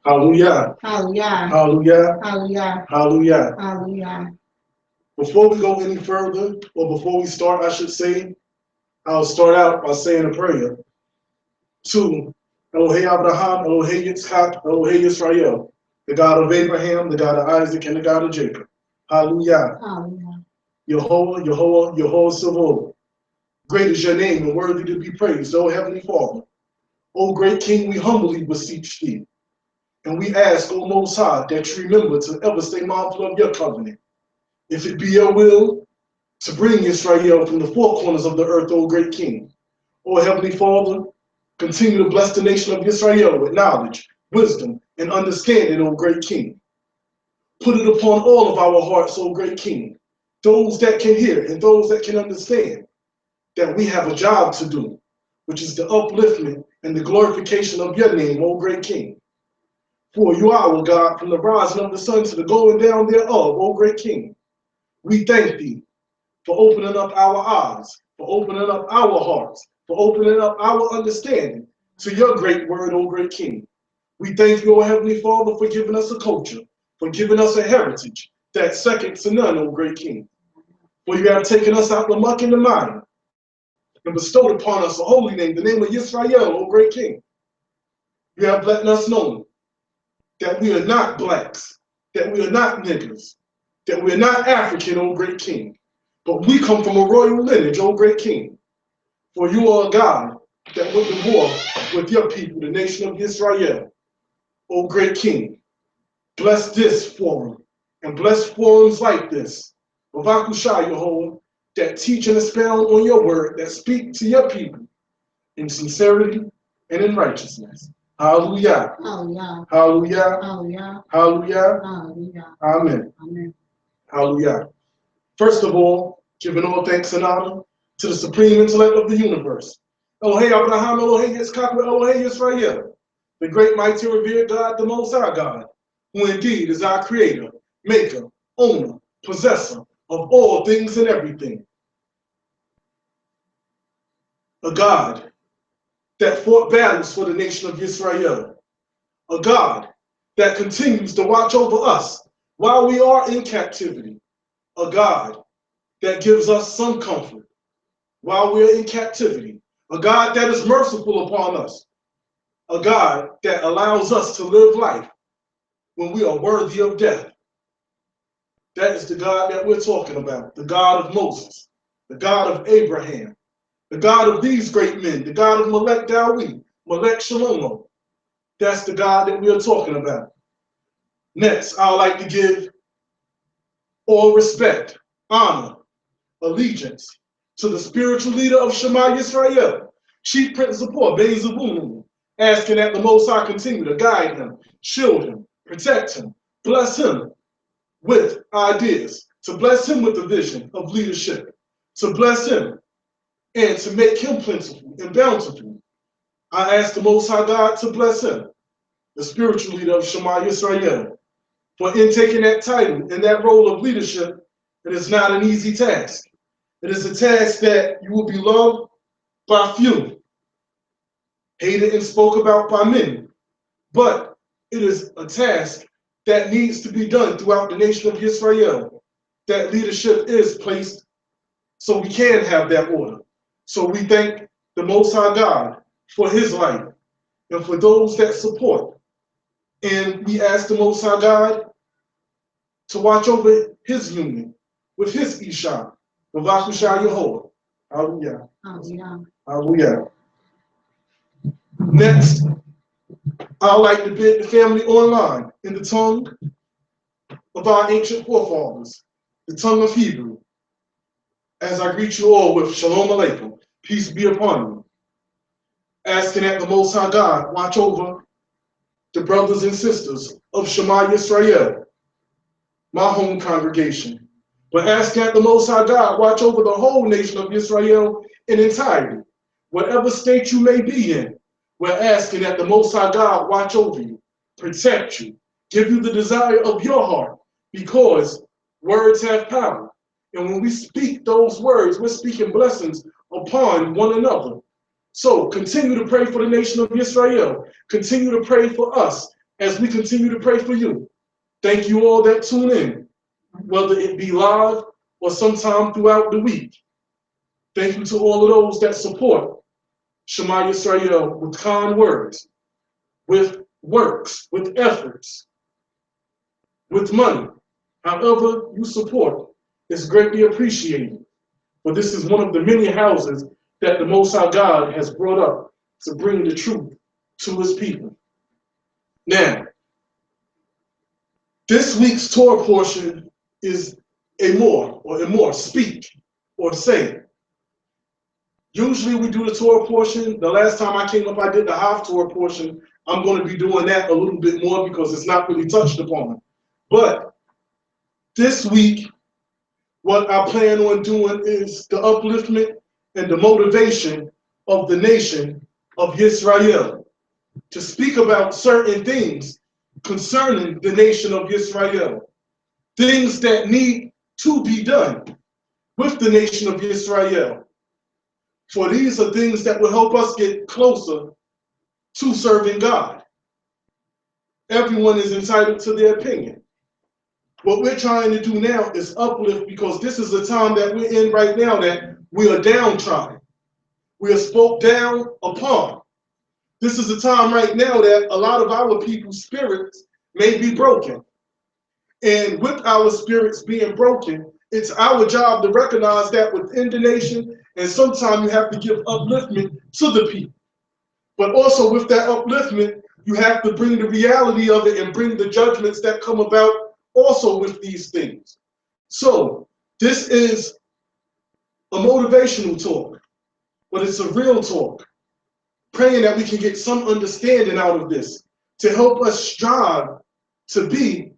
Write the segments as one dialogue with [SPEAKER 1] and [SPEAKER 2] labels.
[SPEAKER 1] Hallelujah.
[SPEAKER 2] Hallelujah.
[SPEAKER 1] Hallelujah.
[SPEAKER 2] Hallelujah.
[SPEAKER 1] Hallelujah.
[SPEAKER 2] Hallelujah.
[SPEAKER 1] Before we go any further, or before we start, I should say, I'll start out by saying a prayer to Elohei Abraham, Elohei Yitzhak, Elohei Yisrael, the God of Abraham, the God of Isaac, and the God of Jacob. Hallelujah.
[SPEAKER 2] Hallelujah.
[SPEAKER 1] Yehovah, Yehovah, Yehovah Savo. Great is your name and worthy to be praised, O Heavenly Father. O great King, we humbly beseech thee. And we ask, O Most High, that you remember to ever stay mindful of your covenant. If it be your will to bring Israel from the four corners of the earth, O great King. O Heavenly Father, continue to bless the nation of Israel with knowledge, wisdom, and understanding, O great King. Put it upon all of our hearts, O great King, those that can hear and those that can understand, that we have a job to do, which is the upliftment and the glorification of your name, O great King. For you are our God, from the rising of the sun to the going down thereof, O great King. We thank thee for opening up our eyes, for opening up our hearts, for opening up our understanding to your great word, O great King. We thank you, O Heavenly Father, for giving us a culture, for giving us a heritage that's second to none, O great King. For you have taken us out the muck and the mire and bestowed upon us a holy name, the name of Yisrael, O great King. You have letting us know that we are not blacks, that we are not niggers, that we are not African, O great King, but we come from a royal lineage, O great King. For you are a God that went to war with your people, the nation of Israel, O great King. Bless this forum and bless forums like this, Vavakushai Yehovah, that teach and expound on your word, that speak to your people in sincerity and in righteousness. Hallelujah.
[SPEAKER 2] Hallelujah.
[SPEAKER 1] Hallelujah.
[SPEAKER 2] Hallelujah.
[SPEAKER 1] Hallelujah.
[SPEAKER 2] Hallelujah.
[SPEAKER 1] Amen.
[SPEAKER 2] Amen.
[SPEAKER 1] Hallelujah. First of all, giving all thanks and honor to the supreme intellect of the universe. Elohei Abraham, Elohei Yitzchak, Elohei Yisrael, the great, mighty, revered God, the Most High God, who indeed is our creator, maker, owner, possessor of all things and everything. A God that fought battles for the nation of Israel. A God that continues to watch over us while we are in captivity. A God that gives us some comfort while we're in captivity. A God that is merciful upon us. A God that allows us to live life when we are worthy of death. That is the God that we're talking about, the God of Moses, the God of Abraham, the God of these great men, the God of Melech Dawi, Melech Shalomo. That's the God that we're talking about. Next, I would like to give all respect, honor, allegiance to the spiritual leader of Shema Yisrael, Chief Principal Ben Zabun, asking that the Most High continue to guide him, shield him, protect him, bless him with ideas, to bless him with the vision of leadership, to bless him and to make him plentiful and bountiful. I ask the Most High God to bless him, the spiritual leader of Shema Yisrael, for in taking that title and that role of leadership, it is not an easy task. It is a task that you will be loved by few, hated and spoke about by many, but it is a task that needs to be done throughout the nation of Israel. That leadership is placed so we can have that order. So we thank the Most High God for his life and for those that support. And we ask the Most High God to watch over his union with his Isha, Vavakushai Yehovah. Hallelujah.
[SPEAKER 2] Hallelujah.
[SPEAKER 1] Hallelujah. Next, I'd like to bid the family online in the tongue of our ancient forefathers, the tongue of Hebrew, as I greet you all with Shalom Aleichem, peace be upon you, asking that the Most High God watch over the brothers and sisters of Shema Yisrael, my home congregation, but asking that the Most High God watch over the whole nation of Israel in entirety, whatever state you may be in. We're asking that the Most High God watch over you, protect you, give you the desire of your heart, because words have power. And when we speak those words, we're speaking blessings upon one another. So continue to pray for the nation of Israel. Continue to pray for us as we continue to pray for you. Thank you all that tune in, whether it be live or sometime throughout the week. Thank you to all of those that support Shema Yisrael with kind words, with works, with efforts, with money. However you support is greatly appreciated. But this is one of the many houses that the Most High God has brought up to bring the truth to his people. Now, this week's Torah portion is a more, speak or say. Usually we do the Torah portion. The last time I came up, I did the half Torah portion. I'm going to be doing that a little bit more because it's not really touched upon. But this week, what I plan on doing is the upliftment and the motivation of the nation of Israel to speak about certain things concerning the nation of Israel, things that need to be done with the nation of Israel. For these are things that will help us get closer to serving God. Everyone is entitled to their opinion. What we're trying to do now is uplift, because this is a time that we're in right now that we are downtrodden. We are spoke down upon. This is a time right now that a lot of our people's spirits may be broken. And with our spirits being broken, it's our job to recognize that within the nation, and sometimes you have to give upliftment to the people. But also with that upliftment, you have to bring the reality of it and bring the judgments that come about also with these things. So this is a motivational talk, but it's a real talk. Praying that we can get some understanding out of this to help us strive to be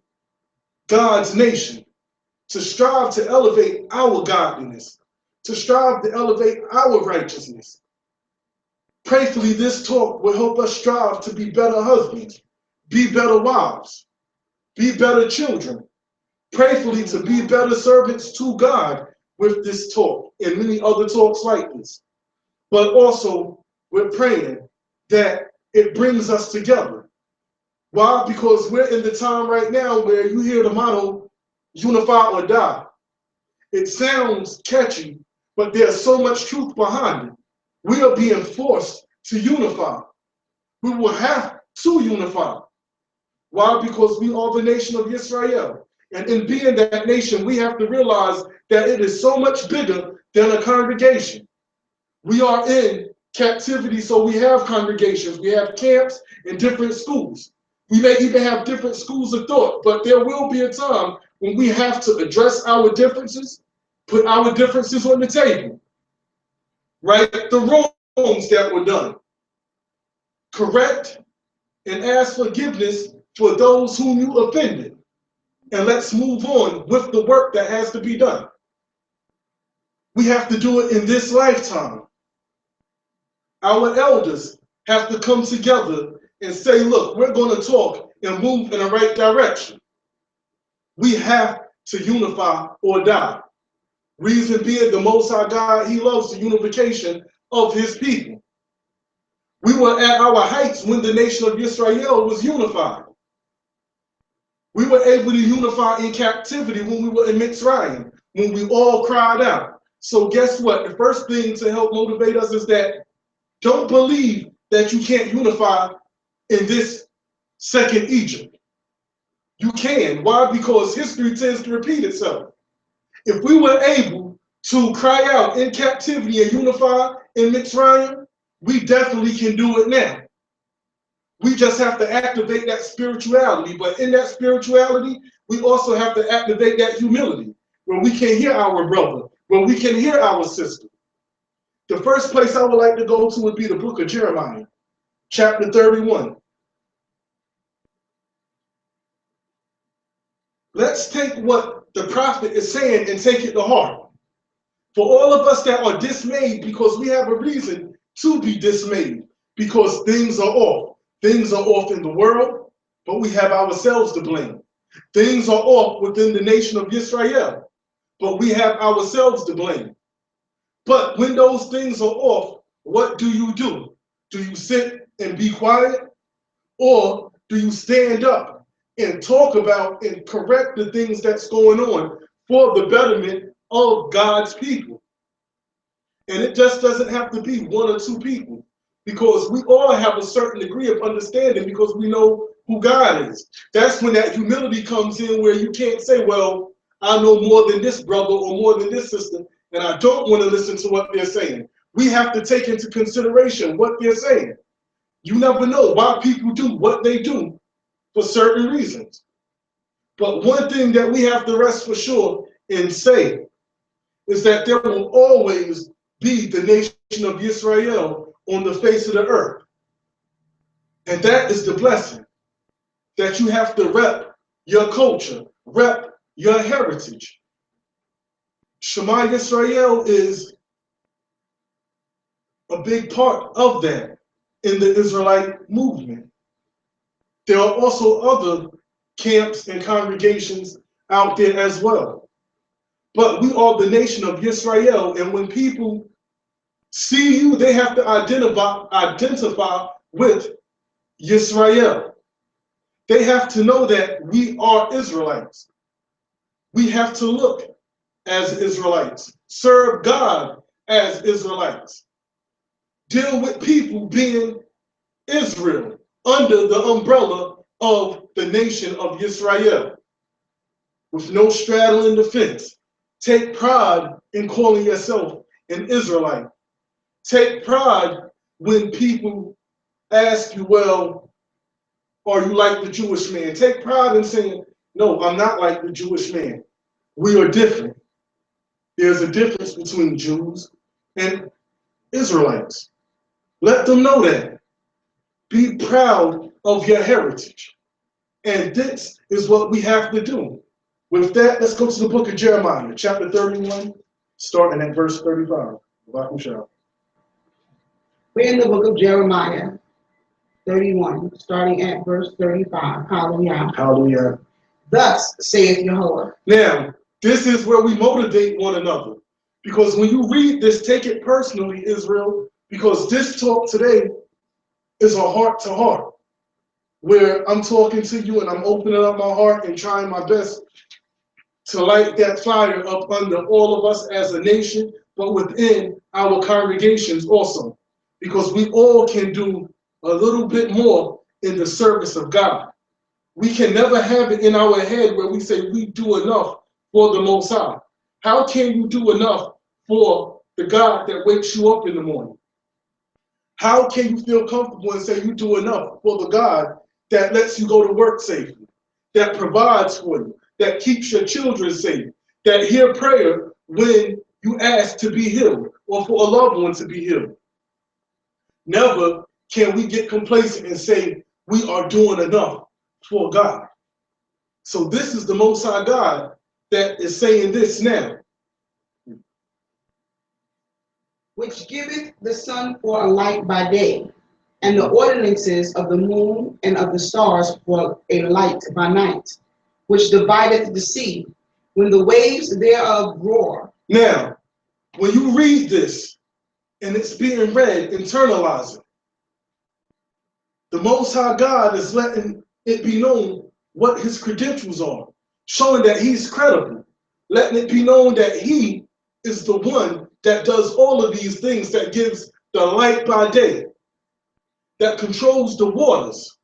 [SPEAKER 1] God's nation, to strive to elevate our godliness, to strive to elevate our righteousness. Prayfully, this talk will help us strive to be better husbands, be better wives, be better children. Prayfully, to be better servants to God with this talk and many other talks like this. But also, we're praying that it brings us together. Why? Because we're in the time right now where you hear the motto, unify or die. It sounds catchy, but there's so much truth behind it. We are being forced to unify. We will have to unify. Why? Because we are the nation of Israel. And in being that nation, we have to realize that it is so much bigger than a congregation. We are in captivity, so we have congregations, we have camps and different schools. We may even have different schools of thought, but there will be a time when we have to address our differences, put our differences on the table, right the wrongs that were done, correct and ask forgiveness for those whom you offended, and let's move on with the work that has to be done. We have to do it in this lifetime. Our elders have to come together and say, look, we're going to talk and move in the right direction. We have to unify or die. Reason being, the Most High God, he loves the unification of his people. We were at our heights when the nation of Israel was unified. We were able to unify in captivity when we were in Mitzrayim, when we all cried out. So guess what? The first thing to help motivate us is that don't believe that you can't unify in this second Egypt. You can. Why? Because history tends to repeat itself. If we were able to cry out in captivity and unify in Mitzrayim, we definitely can do it now. We just have to activate that spirituality. But in that spirituality, we also have to activate that humility, where we can hear our brother, where we can hear our sister. The first place I would like to go to would be the book of Jeremiah, chapter 31. Let's take what the prophet is saying and take it to heart. For all of us that are dismayed, because we have a reason to be dismayed, because things are off. Things are off in the world, but we have ourselves to blame. Things are off within the nation of Israel, but we have ourselves to blame. But when those things are off, what do you do? Do you sit and be quiet? Or do you stand up and talk about and correct the things that's going on for the betterment of God's people? And it just doesn't have to be one or two people, because we all have a certain degree of understanding because we know who God is. That's when that humility comes in, where you can't say, well, I know more than this brother or more than this sister, and I don't want to listen to what they're saying. We have to take into consideration what they're saying. You never know why people do what they do for certain reasons. But one thing that we have to rest for sure and say is that there will always be the nation of Israel on the face of the earth. And that is the blessing, that you have to rep your culture, rep your heritage. Shema Yisrael is a big part of that in the Israelite movement. There are also other camps and congregations out there as well. But we are the nation of Yisrael, and when people see you, they have to identify with Yisrael. They have to know that we are Israelites. We have to look as Israelites, serve God as Israelites, deal with people being Israel under the umbrella of the nation of Israel, with no straddling the fence. Take pride in calling yourself an Israelite. Take pride when people ask you, well, are you like the Jewish man? Take pride in saying, no, I'm not like the Jewish man. We are different. There's a difference between Jews and Israelites. Let them know that. Be proud of your heritage. And this is what we have to do. With that, let's go to the book of Jeremiah, chapter 31, starting at verse 35.
[SPEAKER 2] We're in the book of Jeremiah 31, starting at verse 35. Hallelujah.
[SPEAKER 1] Hallelujah.
[SPEAKER 2] Thus saith Jehovah.
[SPEAKER 1] Now, this is where we motivate one another. Because when you read this, take it personally, Israel, because this talk today is a heart to heart, where I'm talking to you and I'm opening up my heart and trying my best to light that fire up under all of us as a nation, but within our congregations also, because we all can do a little bit more in the service of God. We can never have it in our head where we say we do enough for the Most High. How can you do enough for the God that wakes you up in the morning? How can you feel comfortable and say you do enough for the God that lets you go to work safely, that provides for you, that keeps your children safe, that hear prayer when you ask to be healed or for a loved one to be healed? Never can we get complacent and say we are doing enough for God. So this is the Most High God that is saying this now.
[SPEAKER 2] Which giveth the sun for a light by day, and the ordinances of the moon and of the stars for a light by night, which divideth the sea, when the waves thereof roar.
[SPEAKER 1] Now, when you read this and it's being read, internalize it. The Most High God is letting it be known what his credentials are, showing that he's credible, letting it be known that he is the one that does all of these things, that gives the light by day, that controls the waters.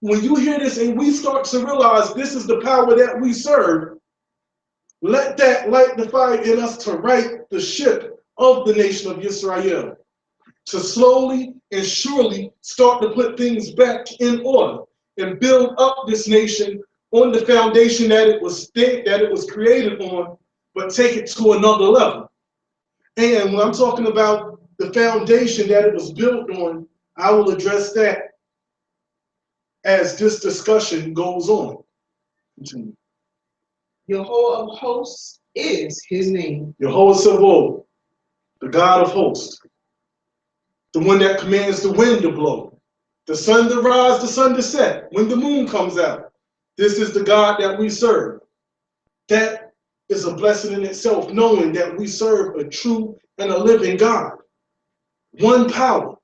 [SPEAKER 1] When you hear this and we start to realize this is the power that we serve, let that light the fire in us to right the ship of the nation of Israel, to slowly and surely start to put things back in order and build up this nation on the foundation that it was created on, but take it to another level. And when I'm talking about the foundation that it was built on, I will address that as this discussion goes on. Continue.
[SPEAKER 2] Jehovah of hosts is his name.
[SPEAKER 1] Jehovah Sabaoth, the God of hosts, the one that commands the wind to blow, the sun to rise, the sun to set, when the moon comes out. This is the God that we serve. That is a blessing in itself, knowing that we serve a true and a living God. one power.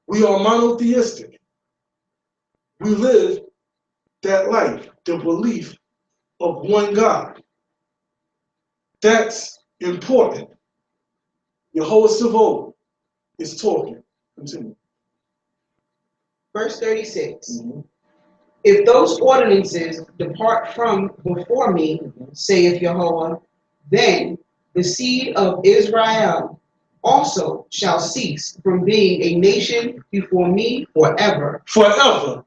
[SPEAKER 1] We are monotheistic. We live that life, the belief of one God. That's important. Yehoshua is talking. Continue.
[SPEAKER 2] Verse 36. If those ordinances depart from before me, saith Jehovah, then the seed of Israel also shall cease from being a nation before me forever.
[SPEAKER 1] Forever.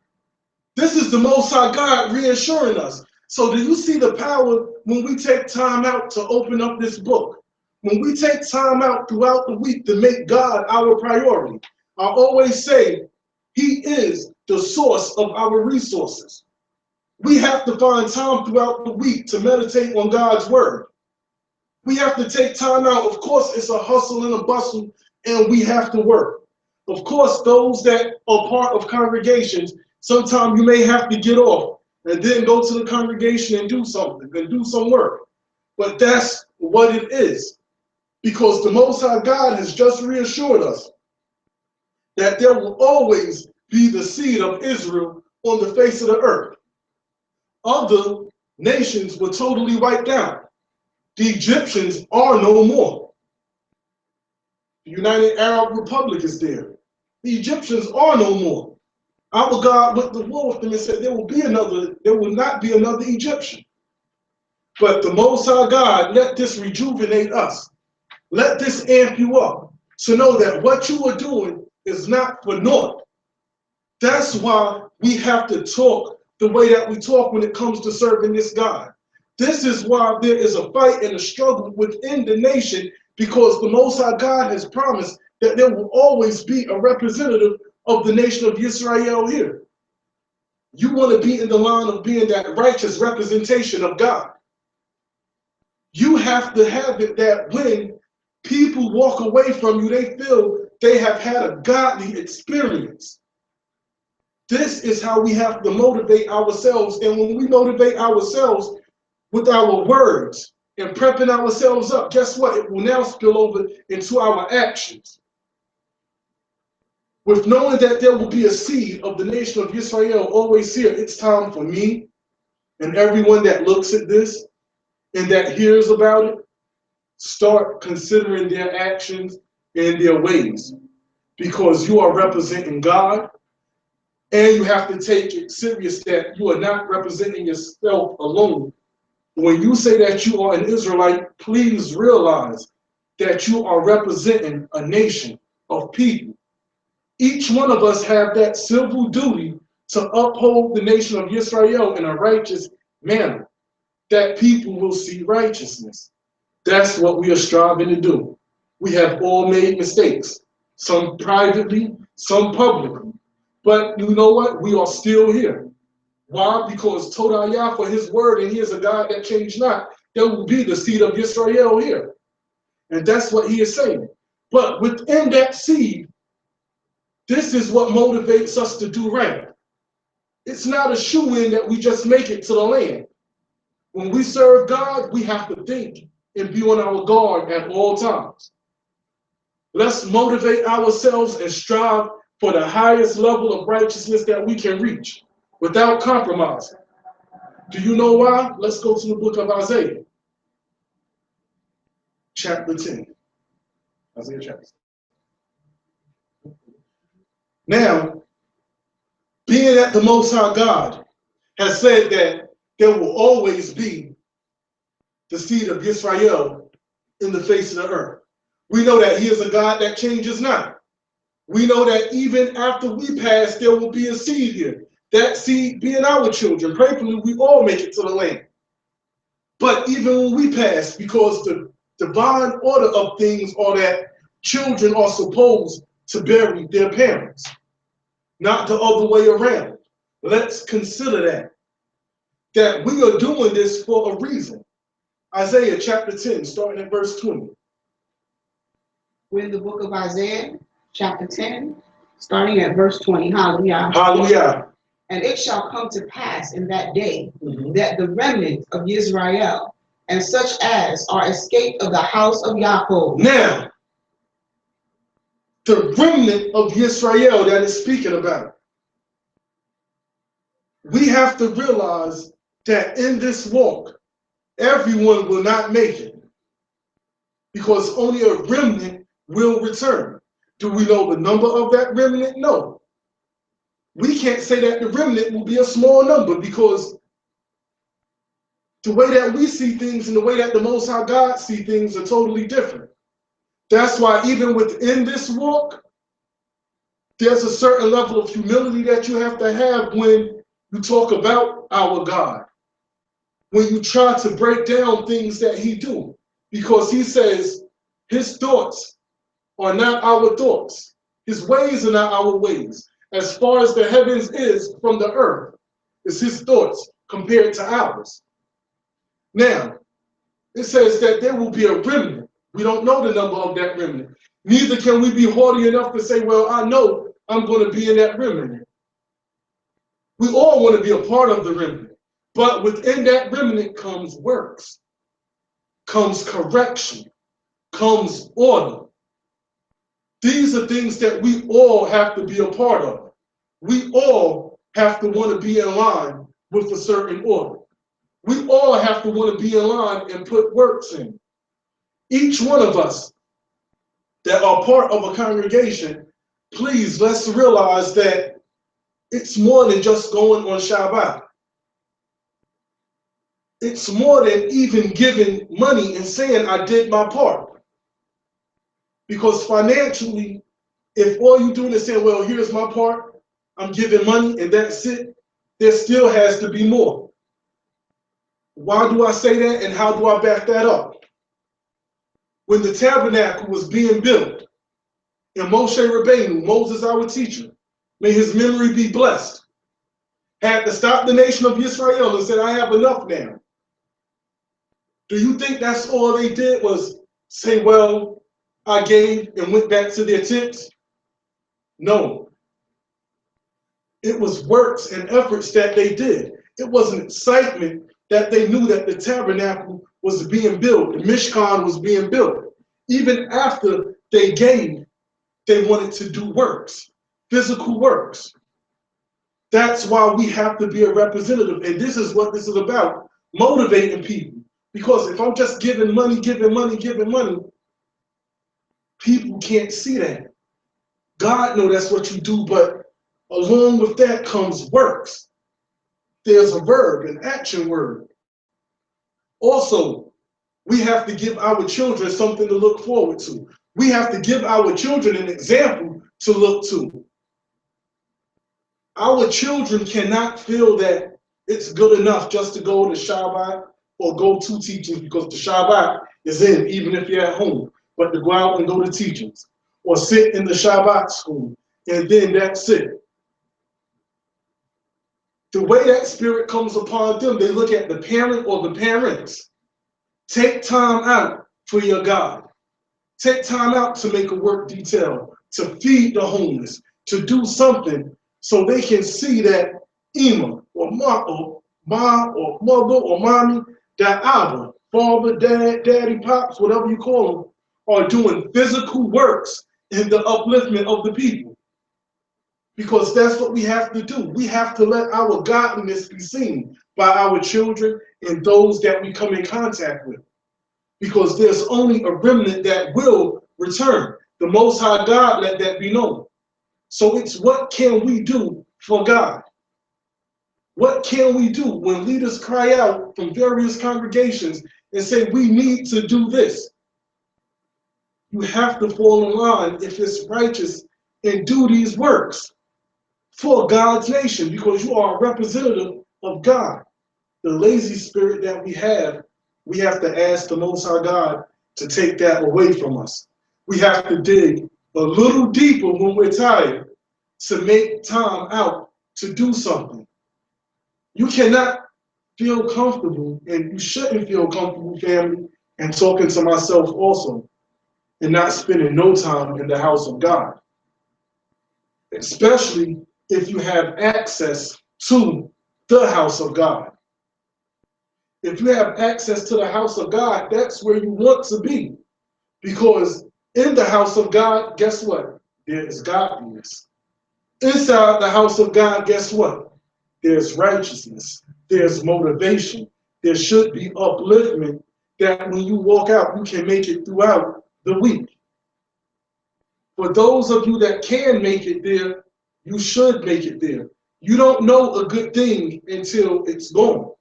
[SPEAKER 1] This is the Most High God reassuring us. So do you see the power when we take time out to open up this book? When we take time out throughout the week to make God our priority. I always say He is the source of our resources. We have to find time throughout the week to meditate on God's word. We have to take time out. Of course, it's a hustle and a bustle, and we have to work. Of course, those that are part of congregations, sometimes you may have to get off and then go to the congregation and do something, and do some work. But that's what it is. Because the Most High God has just reassured us that there will always be the seed of Israel on the face of the earth. Other nations were totally wiped out. The Egyptians are no more. The United Arab Republic is there. The Egyptians are no more. Our God went to war with them and said there will not be another Egyptian. But the Most High God, let this rejuvenate us. Let this amp you up to know that what you are doing is not for naught. That's why we have to talk the way that we talk when it comes to serving this God. This is why there is a fight and a struggle within the nation, because the Most High God has promised that there will always be a representative of the nation of Israel here. You want to be in the line of being that righteous representation of God. You have to have it that when people walk away from you, they feel they have had a godly experience. This is how we have to motivate ourselves. And when we motivate ourselves with our words and prepping ourselves up, guess what? It will now spill over into our actions. With knowing that there will be a seed of the nation of Israel always here, it's time for me and everyone that looks at this and that hears about it, start considering their actions and their ways, because you are representing God, and you have to take it serious that you are not representing yourself alone. When you say that you are an Israelite, please realize that you are representing a nation of people. Each one of us have that civil duty to uphold the nation of Israel in a righteous manner, that people will see righteousness. That's what we are striving to do. We have all made mistakes, some privately, some publicly. But you know what? We are still here. Why? Because Torah for his word, and he is a God that changed not. There will be the seed of Israel here. And that's what he is saying. But within that seed, this is what motivates us to do right. It's not a shoe-in that we just make it to the land. When we serve God, we have to think and be on our guard at all times. Let's motivate ourselves and strive for the highest level of righteousness that we can reach without compromising. Do you know why? Let's go to the book of Isaiah, chapter 10. Isaiah chapter 10. Now, being that the Most High God has said that there will always be the seed of Israel in the face of the earth, we know that he is a God that changes not. We know that even after we pass, there will be a seed here. That seed being our children. Prayerfully, we all make it to the land. But even when we pass, because the divine order of things are that children are supposed to bury their parents, not the other way around. Let's consider that we are doing this for a reason. Isaiah chapter 10, starting at verse 20.
[SPEAKER 2] We're in the book of Isaiah, chapter 10, starting at verse 20. Hallelujah.
[SPEAKER 1] Hallelujah.
[SPEAKER 2] And it shall come to pass in that day that the remnant of Israel and such as are escaped of the house of Jacob.
[SPEAKER 1] Now, the remnant of Israel that is speaking about. We have to realize that in this walk, everyone will not make it because only a remnant will return. Do we know the number of that remnant? No. We can't say that the remnant will be a small number because the way that we see things and the way that the Most High God see things are totally different. That's why even within this walk, there's a certain level of humility that you have to have when you talk about our God, when you try to break down things that he do, because he says his thoughts are not our thoughts. His ways are not our ways. As far as the heavens is from the earth, is his thoughts compared to ours. Now, it says that there will be a remnant. We don't know the number of that remnant. Neither can we be haughty enough to say, well, I know I'm going to be in that remnant. We all want to be a part of the remnant. But within that remnant comes works, comes correction, comes order. These are things that we all have to be a part of. We all have to want to be in line with a certain order. We all have to want to be in line and put works in. Each one of us that are part of a congregation, please, let's realize that it's more than just going on Shabbat. It's more than even giving money and saying, I did my part. Because financially, if all you're doing is saying, well, here's my part, I'm giving money and that's it, there still has to be more. Why do I say that and how do I back that up? When the tabernacle was being built, and Moshe Rabbeinu, Moses our teacher, may his memory be blessed, had to stop the nation of Israel and said, I have enough now. Do you think that's all they did was say, well, I gave and went back to their tents? No. It was works and efforts that they did. It was an excitement that they knew that the tabernacle was being built, the Mishkan was being built. Even after they gave, they wanted to do works, physical works. That's why we have to be a representative. And this is what this is about, motivating people. Because if I'm just giving money, people can't see that. God knows that's what you do, but along with that comes works. There's a verb, an action word. Also, we have to give our children something to look forward to. We have to give our children an example to look to. Our children cannot feel that it's good enough just to go to Shabbat or go to teachings because the Shabbat is in, even if you're at home, but to go out and go to teachings or sit in the Shabbat school and then that's it. The way that spirit comes upon them, they look at the parent or the parents. Take time out for your God. Take time out to make a work detail, to feed the homeless, to do something so they can see that Ima or mom or mother or mommy, that Abba, father, dad, daddy, pops, whatever you call them, are doing physical works in the upliftment of the people. Because that's what we have to do. We have to let our godliness be seen by our children and those that we come in contact with. Because there's only a remnant that will return. The Most High God let that be known. So it's what can we do for God? What can we do when leaders cry out from various congregations and say we need to do this? You have to fall in line if it's righteous and do these works for God's nation because you are a representative of God. The lazy spirit that we have to ask the Most High God to take that away from us. We have to dig a little deeper when we're tired to make time out to do something. You cannot feel comfortable, and you shouldn't feel comfortable, family, and talking to myself also, and not spending no time in the house of God. Especially if you have access to the house of God. If you have access to the house of God, that's where you want to be. Because in the house of God, guess what? there is godliness. Inside the house of God, guess what? There's righteousness. There's motivation. There should be upliftment that when you walk out, you can make it throughout the week. For those of you that can make it there, you should make it there. You don't know a good thing until it's gone.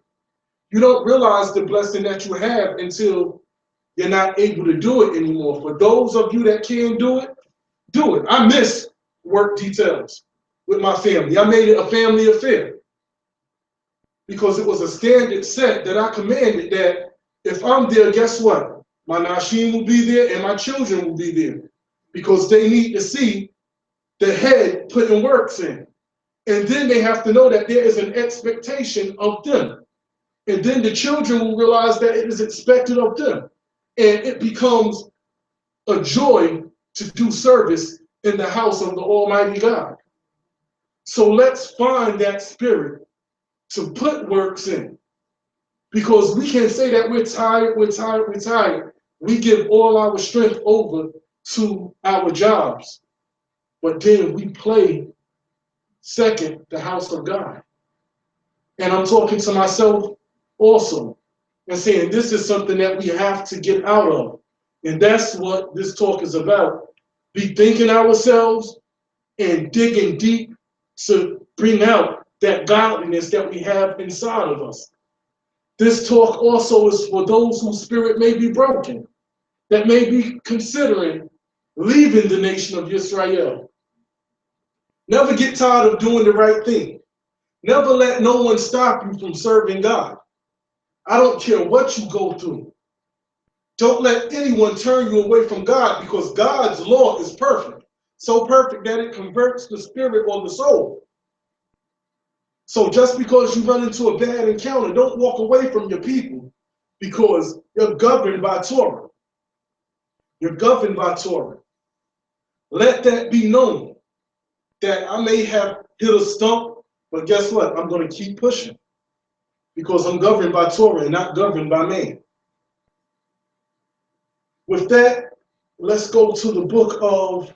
[SPEAKER 1] You don't realize the blessing that you have until you're not able to do it anymore. For those of you that can do it, do it. I miss work details with my family. I made it a family affair because it was a standard set that I commanded that if I'm there, guess what? My Nashim will be there and my children will be there because they need to see the head putting works in. And then they have to know that there is an expectation of them. And then the children will realize that it is expected of them. And it becomes a joy to do service in the house of the Almighty God. So let's find that spirit to put works in. Because we can say that we're tired, we're tired, we're tired. We give all our strength over to our jobs. But then we play second the house of God. And I'm talking to myself also and saying this is something that we have to get out of. And that's what this talk is about. Be thinking ourselves and digging deep to bring out that godliness that we have inside of us. This talk also is for those whose spirit may be broken, that may be considering leaving the nation of Israel. Never get tired of doing the right thing. Never let no one stop you from serving God. I don't care what you go through. Don't let anyone turn you away from God because God's law is perfect. So perfect that it converts the spirit or the soul. So just because you run into a bad encounter, don't walk away from your people because you're governed by Torah. You're governed by Torah. Let that be known that I may have hit a stump, but guess what? I'm going to keep pushing because I'm governed by Torah and not governed by man. With that, let's go to the book of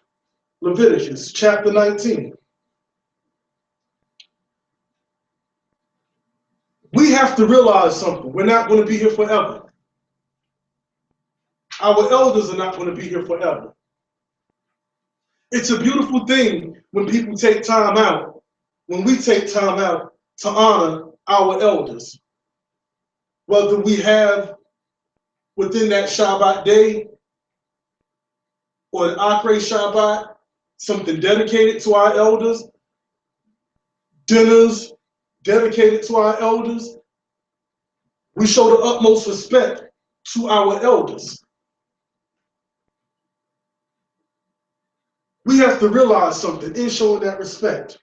[SPEAKER 1] Leviticus, chapter 19. We have to realize something. We're not going to be here forever. Our elders are not going to be here forever. It's a beautiful thing when people take time out, when we take time out to honor our elders. Whether we have within that Shabbat day or an Akre Shabbat, something dedicated to our elders, dinners dedicated to our elders, we show the utmost respect to our elders. We have to realize something in showing that respect.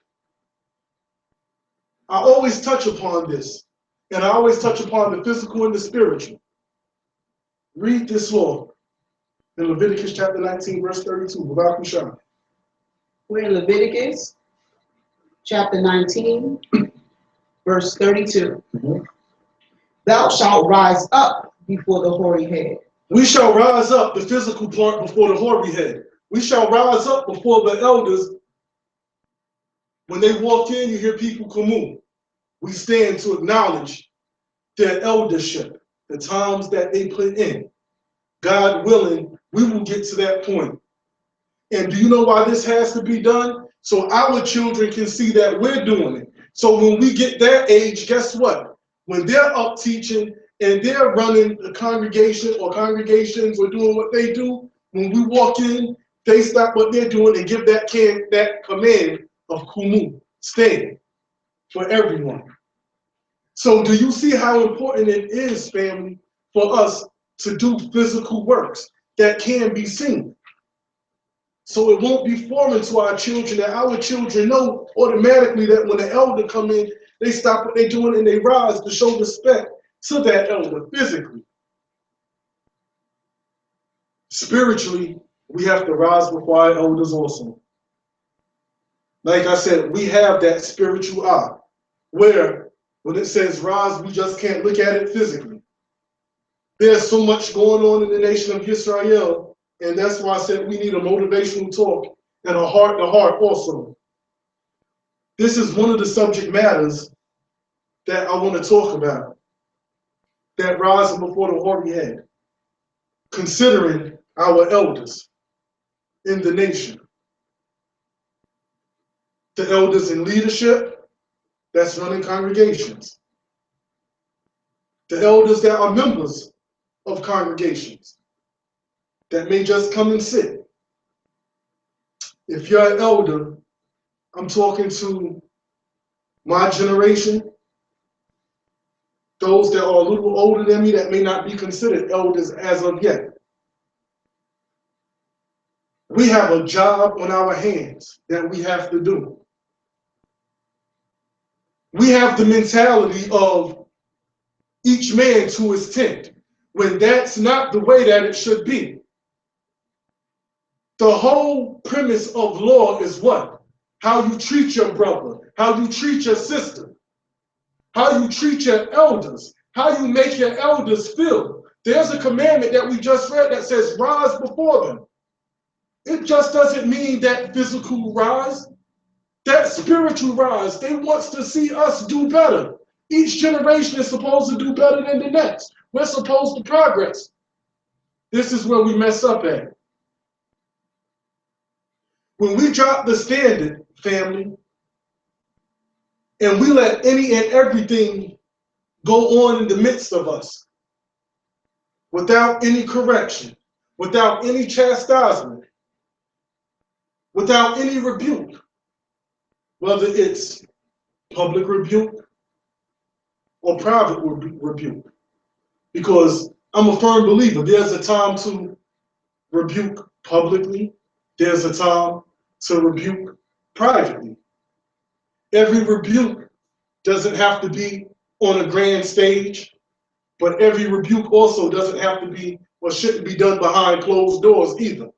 [SPEAKER 1] I always touch upon this, and I always touch upon the physical and the spiritual. Read this law in Leviticus chapter 19, verse 32.
[SPEAKER 2] We're in Leviticus chapter 19, verse 32. Thou shalt rise up before the hoary head.
[SPEAKER 1] We shall rise up, the physical part, before the hoary head. We shall rise up before the elders. When they walk in, you hear people come. We stand to acknowledge their eldership, the times that they put in. God willing, we will get to that point. And do you know why this has to be done? So our children can see that we're doing it. So when we get their age, guess what? When they're up teaching and they're running the congregation or congregations or doing what they do, when we walk in, they stop what they're doing and give that command of kumu, stand for everyone. So do you see how important it is, family, for us to do physical works that can be seen? So it won't be foreign to our children, that our children know automatically that when the elder come in, they stop what they're doing and they rise to show respect to that elder physically. Spiritually, we have to rise before our elders also. Like I said, we have that spiritual eye where when it says rise, we just can't look at it physically. There's so much going on in the nation of Israel, and that's why I said we need a motivational talk and a heart to heart also. This is one of the subject matters that I want to talk about, that rising before the hoary head, considering our elders in the nation. The elders in leadership that's running congregations. The elders that are members of congregations that may just come and sit. If you're an elder, I'm talking to my generation, those that are a little older than me that may not be considered elders as of yet. We have a job on our hands that we have to do. We have the mentality of each man to his tent, when that's not the way that it should be. The whole premise of law is what? How you treat your brother, how you treat your sister, how you treat your elders, how you make your elders feel. There's a commandment that we just read that says, rise before them. It just doesn't mean that physical rise, that spiritual rise. They want to see us do better. Each generation is supposed to do better than the next. We're supposed to progress. This is where we mess up at. When we drop the standard, family, and we let any and everything go on in the midst of us without any correction, without any chastisement, without any rebuke, whether it's public rebuke or private rebuke. Because I'm a firm believer, there's a time to rebuke publicly, there's a time to rebuke privately. Every rebuke doesn't have to be on a grand stage, but every rebuke also doesn't have to be or shouldn't be done behind closed doors either.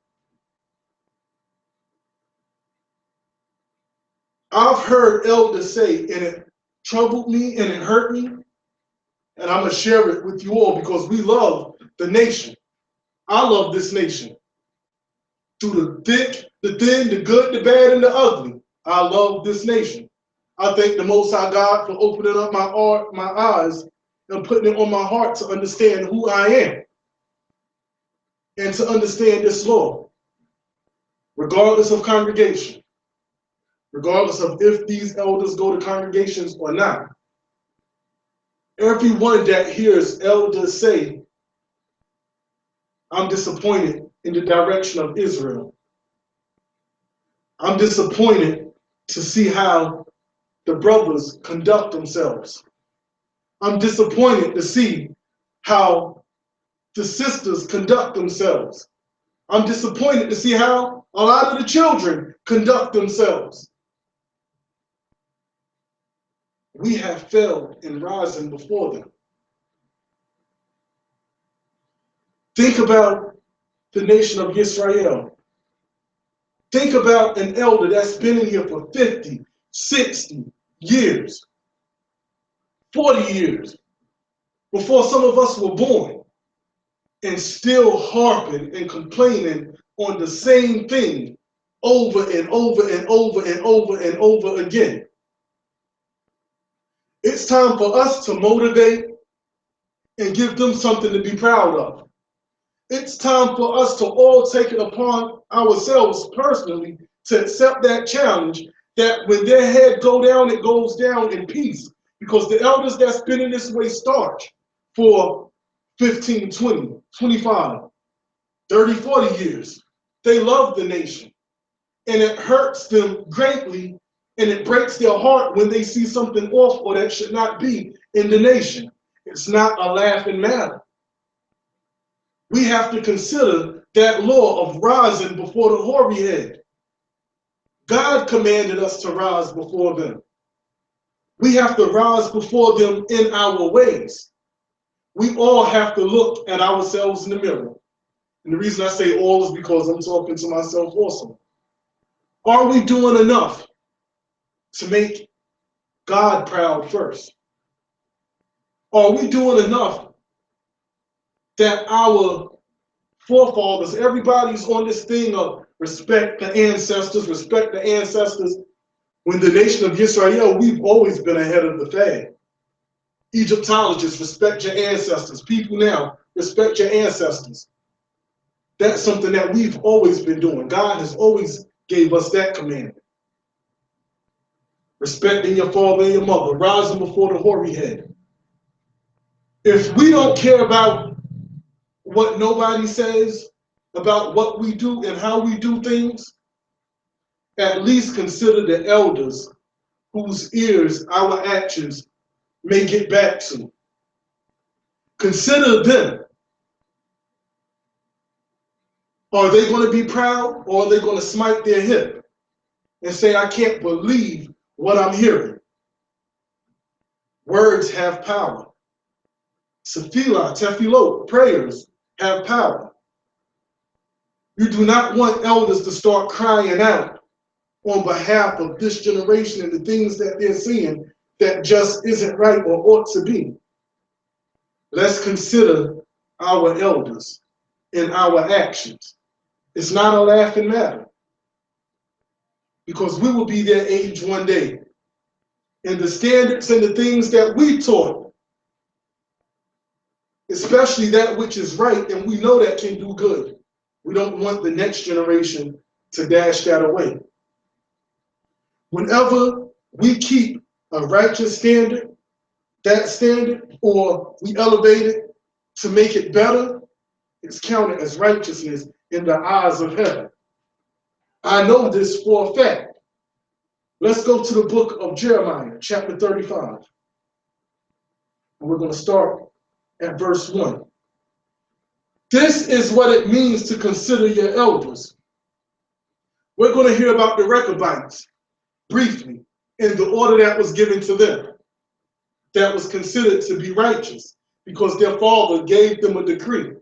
[SPEAKER 1] I've heard elders say, and it troubled me and it hurt me, and I'm going to share it with you all because we love the nation. I love this nation. Through the thick, the thin, the good, the bad, and the ugly, I love this nation. I thank the Most High God for opening up my eyes and putting it on my heart to understand who I am and to understand this law, regardless of congregation, regardless of if these elders go to congregations or not. Everyone that hears elders say, I'm disappointed in the direction of Israel. I'm disappointed to see how the brothers conduct themselves. I'm disappointed to see how the sisters conduct themselves. I'm disappointed to see how a lot of the children conduct themselves. We have failed in rising before them. Think about the nation of Israel. Think about an elder that's been in here for 50, 60 years, 40 years, before some of us were born, and still harping and complaining on the same thing over and over and over and over and over again. It's time for us to motivate and give them something to be proud of. It's time for us to all take it upon ourselves personally to accept that challenge, that when their head go down, it goes down in peace. Because the elders that's been in this way starch for 15, 20, 25, 30, 40 years. They love the nation. And it hurts them greatly, and it breaks their heart when they see something off or that should not be in the nation. It's not a laughing matter. We have to consider that law of rising before the hoary head. God commanded us to rise before them. We have to rise before them in our ways. We all have to look at ourselves in the mirror. And the reason I say all is because I'm talking to myself also. Are we doing enough to make God proud first? Are we doing enough that our forefathers, everybody's on this thing of respect the ancestors, respect the ancestors. When the nation of Israel, we've always been ahead of the fad. Egyptologists, respect your ancestors. People now, respect your ancestors. That's something that we've always been doing. God has always gave us that commandment. Respecting your father and your mother, rising before the hoary head. If we don't care about what nobody says, about what we do and how we do things, at least consider the elders whose ears our actions may get back to. Consider them. Are they going to be proud, or are they going to smite their hip and say, I can't believe what I'm hearing? Words have power. Tefillah, tefillot, prayers have power. You do not want elders to start crying out on behalf of this generation and the things that they're seeing that just isn't right or ought to be. Let's consider our elders in our actions. It's not a laughing matter, because we will be their age one day. And the standards and the things that we taught, especially that which is right, and we know that can do good, we don't want the next generation to dash that away. Whenever we keep a righteous standard, that standard, or we elevate it to make it better, it's counted as righteousness in the eyes of heaven. I know this for a fact. Let's go to the book of Jeremiah, chapter 35. And we're going to start at verse 1. This is what it means to consider your elders. We're going to hear about the Rechabites briefly in the order that was given to them, that was considered to be righteous because their father gave them a decree.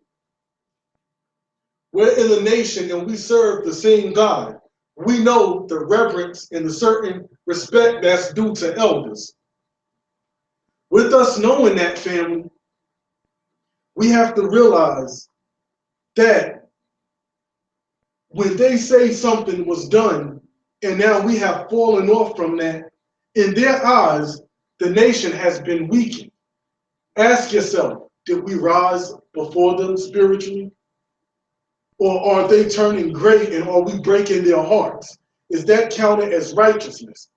[SPEAKER 1] We're in a nation and we serve the same God. We know the reverence and the certain respect that's due to elders. With us knowing that, family, we have to realize that when they say something was done and now we have fallen off from that, in their eyes, the nation has been weakened. Ask yourself, did we rise before them spiritually? Or are they turning gray and are we breaking their hearts? Is that counted as righteousness?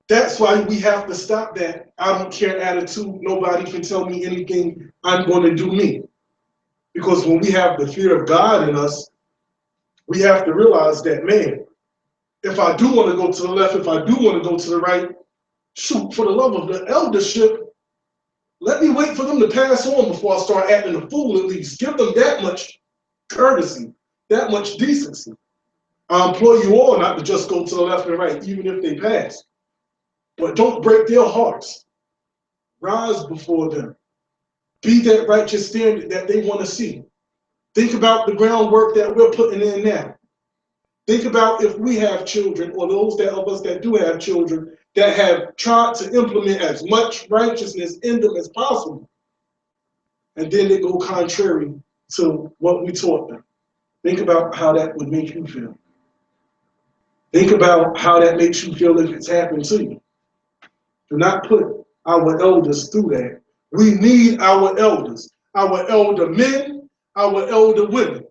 [SPEAKER 1] That's why we have to stop that I don't care attitude. Nobody can tell me anything. I'm going to do me. Because when we have the fear of God in us, we have to realize that, man, if I do want to go to the left, if I do want to go to the right, shoot, for the love of the eldership, let me wait for them to pass on before I start acting a fool at least. Give them that much courtesy, that much decency. I implore you all not to just go to the left and right, even if they pass. But don't break their hearts. Rise before them. Be that righteous standard that they want to see. Think about the groundwork that we're putting in now. Think about if we have children, or those of us that do have children, that have tried to implement as much righteousness in them as possible. And then they go contrary to what we taught them. Think about how that would make you feel. Think about how that makes you feel if it's happened to you. Do not put our elders through that. We need our elders, our elder men, our elder women.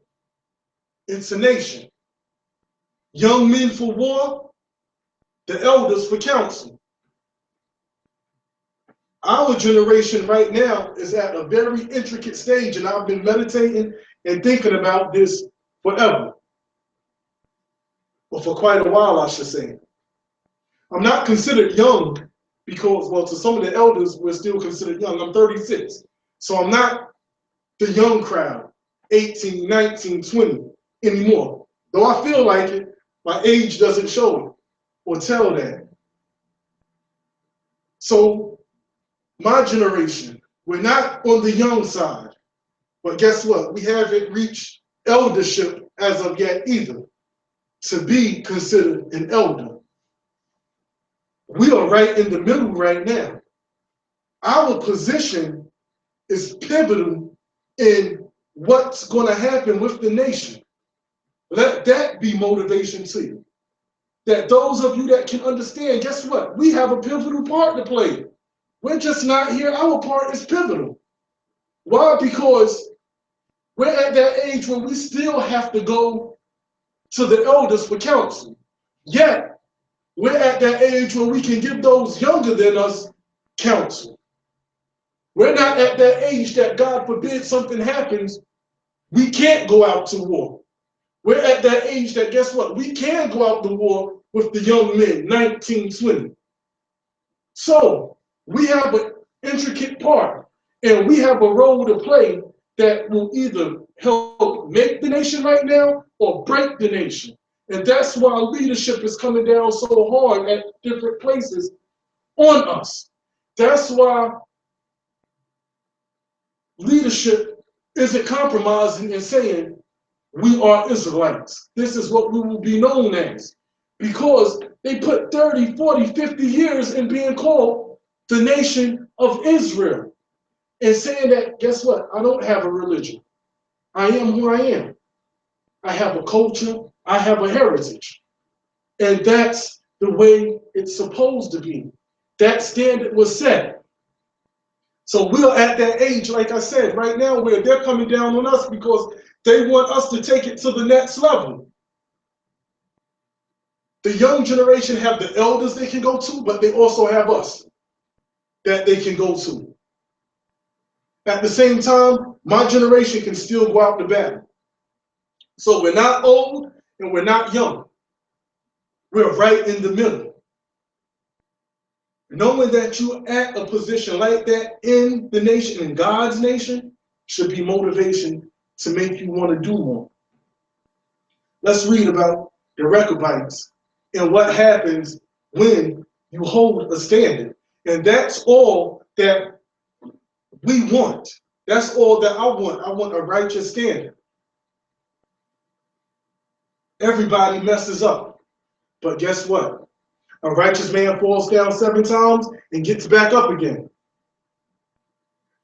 [SPEAKER 1] It's a nation. Young men for war, the elders for counsel. Our generation right now is at a very intricate stage, and I've been meditating and thinking about this forever. Or for quite a while, I should say. I'm not considered young because, well, to some of the elders, we're still considered young. I'm 36. So I'm not the young crowd, 18, 19, 20 anymore. Though I feel like it, my age doesn't show it or tell that. So my generation, we're not on the young side. But guess what? We haven't reached eldership as of yet either, to be considered an elder. We are right in the middle right now. Our position is pivotal in what's going to happen with the nation. Let that be motivation to you. That those of you that can understand, guess what? We have a pivotal part to play. We're just not here. Our part is pivotal. Why? Because we're at that age where we still have to go to the elders for counsel. Yet, we're at that age where we can give those younger than us counsel. We're not at that age that, God forbid, something happens, we can't go out to war. We're at that age that, guess what? We can go out to war with the young men, 19, 20. So we have an intricate part, and we have a role to play that will either help make the nation right now or break the nation. And that's why leadership is coming down so hard at different places on us. That's why leadership isn't compromising and saying, we are Israelites. This is what we will be known as. Because they put 30, 40, 50 years in being called the nation of Israel. And saying that, guess what? I don't have a religion. I am who I am. I have a culture. I have a heritage. And that's the way it's supposed to be. That standard was set. So we're at that age, like I said, right now, where they're coming down on us because they want us to take it to the next level. The young generation have the elders they can go to, but they also have us that they can go to. At the same time, my generation can still go out to battle. So we're not old and we're not young. We're right in the middle. Knowing that you're at a position like that in the nation, in God's nation, should be motivation to make you want to do more. Let's read about the Rechabites and what happens when you hold a standard. And that's all that we want. That's all that I want. I want a righteous standard. Everybody messes up. But guess what? A righteous man falls down 7 times and gets back up again.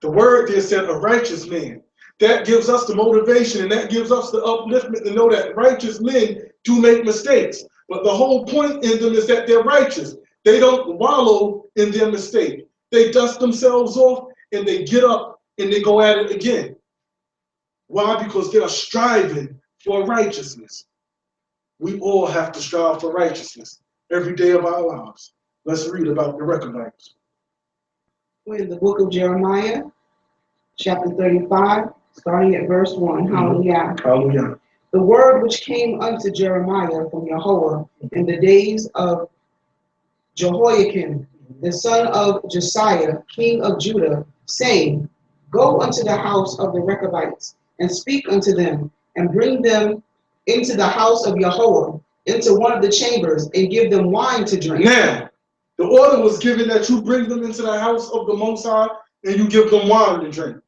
[SPEAKER 1] The word there said a righteous man. That gives us the motivation and that gives us the upliftment to know that righteous men do make mistakes. But the whole point in them is that they're righteous. They don't wallow in their mistake. They dust themselves off and they get up and they go at it again. Why? Because they are striving for righteousness. We all have to strive for righteousness every day of our lives. Let's read about the Rechabites.
[SPEAKER 2] We're in the book of Jeremiah, chapter 35, starting at verse 1. Hallelujah.
[SPEAKER 1] Hallelujah.
[SPEAKER 2] The word which came unto Jeremiah from Yahweh in the days of Jehoiakim, the son of Josiah, king of Judah, saying, Go unto the house of the Rechabites, and speak unto them, and bring them into the house of Yahweh, into one of the chambers, and give them wine to drink.
[SPEAKER 1] Now, the order was given that you bring them into the house of the Most High, and you give them wine to drink.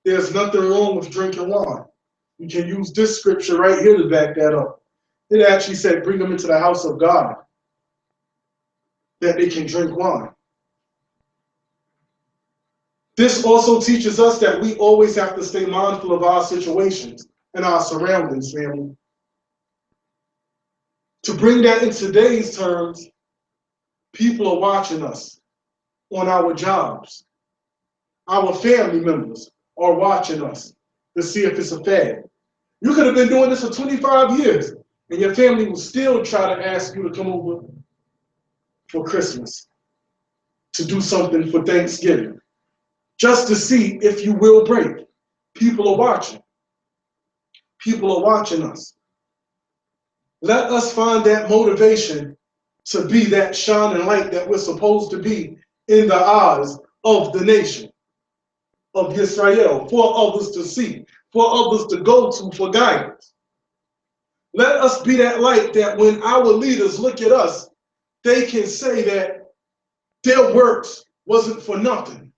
[SPEAKER 1] There's nothing wrong with drinking wine. You can use this scripture right here to back that up. It actually said, bring them into the house of God, that they can drink wine. This also teaches us that we always have to stay mindful of our situations and our surroundings, family. To bring that in today's terms, people are watching us on our jobs. Our family members are watching us to see if it's a fad. You could have been doing this for 25 years, and your family will still try to ask you to come over for Christmas, to do something for Thanksgiving, just to see if you will break. People are watching. People are watching us. Let us find that motivation to be that shining light that we're supposed to be in the eyes of the nation of Israel, for others to see, for others to go to for guidance. Let us be that light that when our leaders look at us, they can say that their works wasn't for nothing.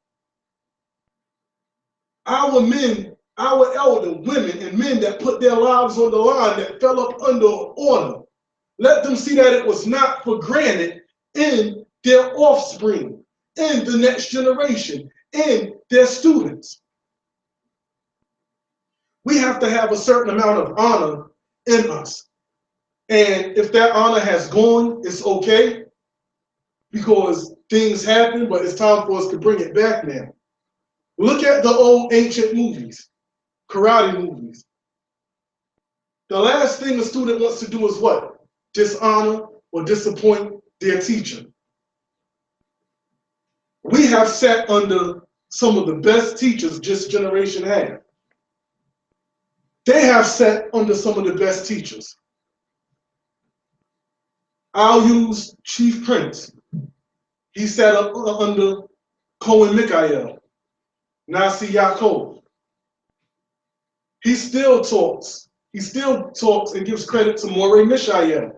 [SPEAKER 1] Our men, our elder women and men that put their lives on the line, that fell up under order, let them see that it was not for granted in their offspring, in the next generation, in their students. We have to have a certain amount of honor in us. And if that honor has gone, it's okay, because things happen, but it's time for us to bring it back now. Look at the old ancient movies, karate movies. The last thing a student wants to do is what? Dishonor or disappoint their teacher. We have sat under some of the best teachers this generation had. They have sat under some of the best teachers. I'll use Chief Prince. He sat up under Cohen Mikael, Nasi Yaakov. He still talks. He still talks and gives credit to Moreh Mishael.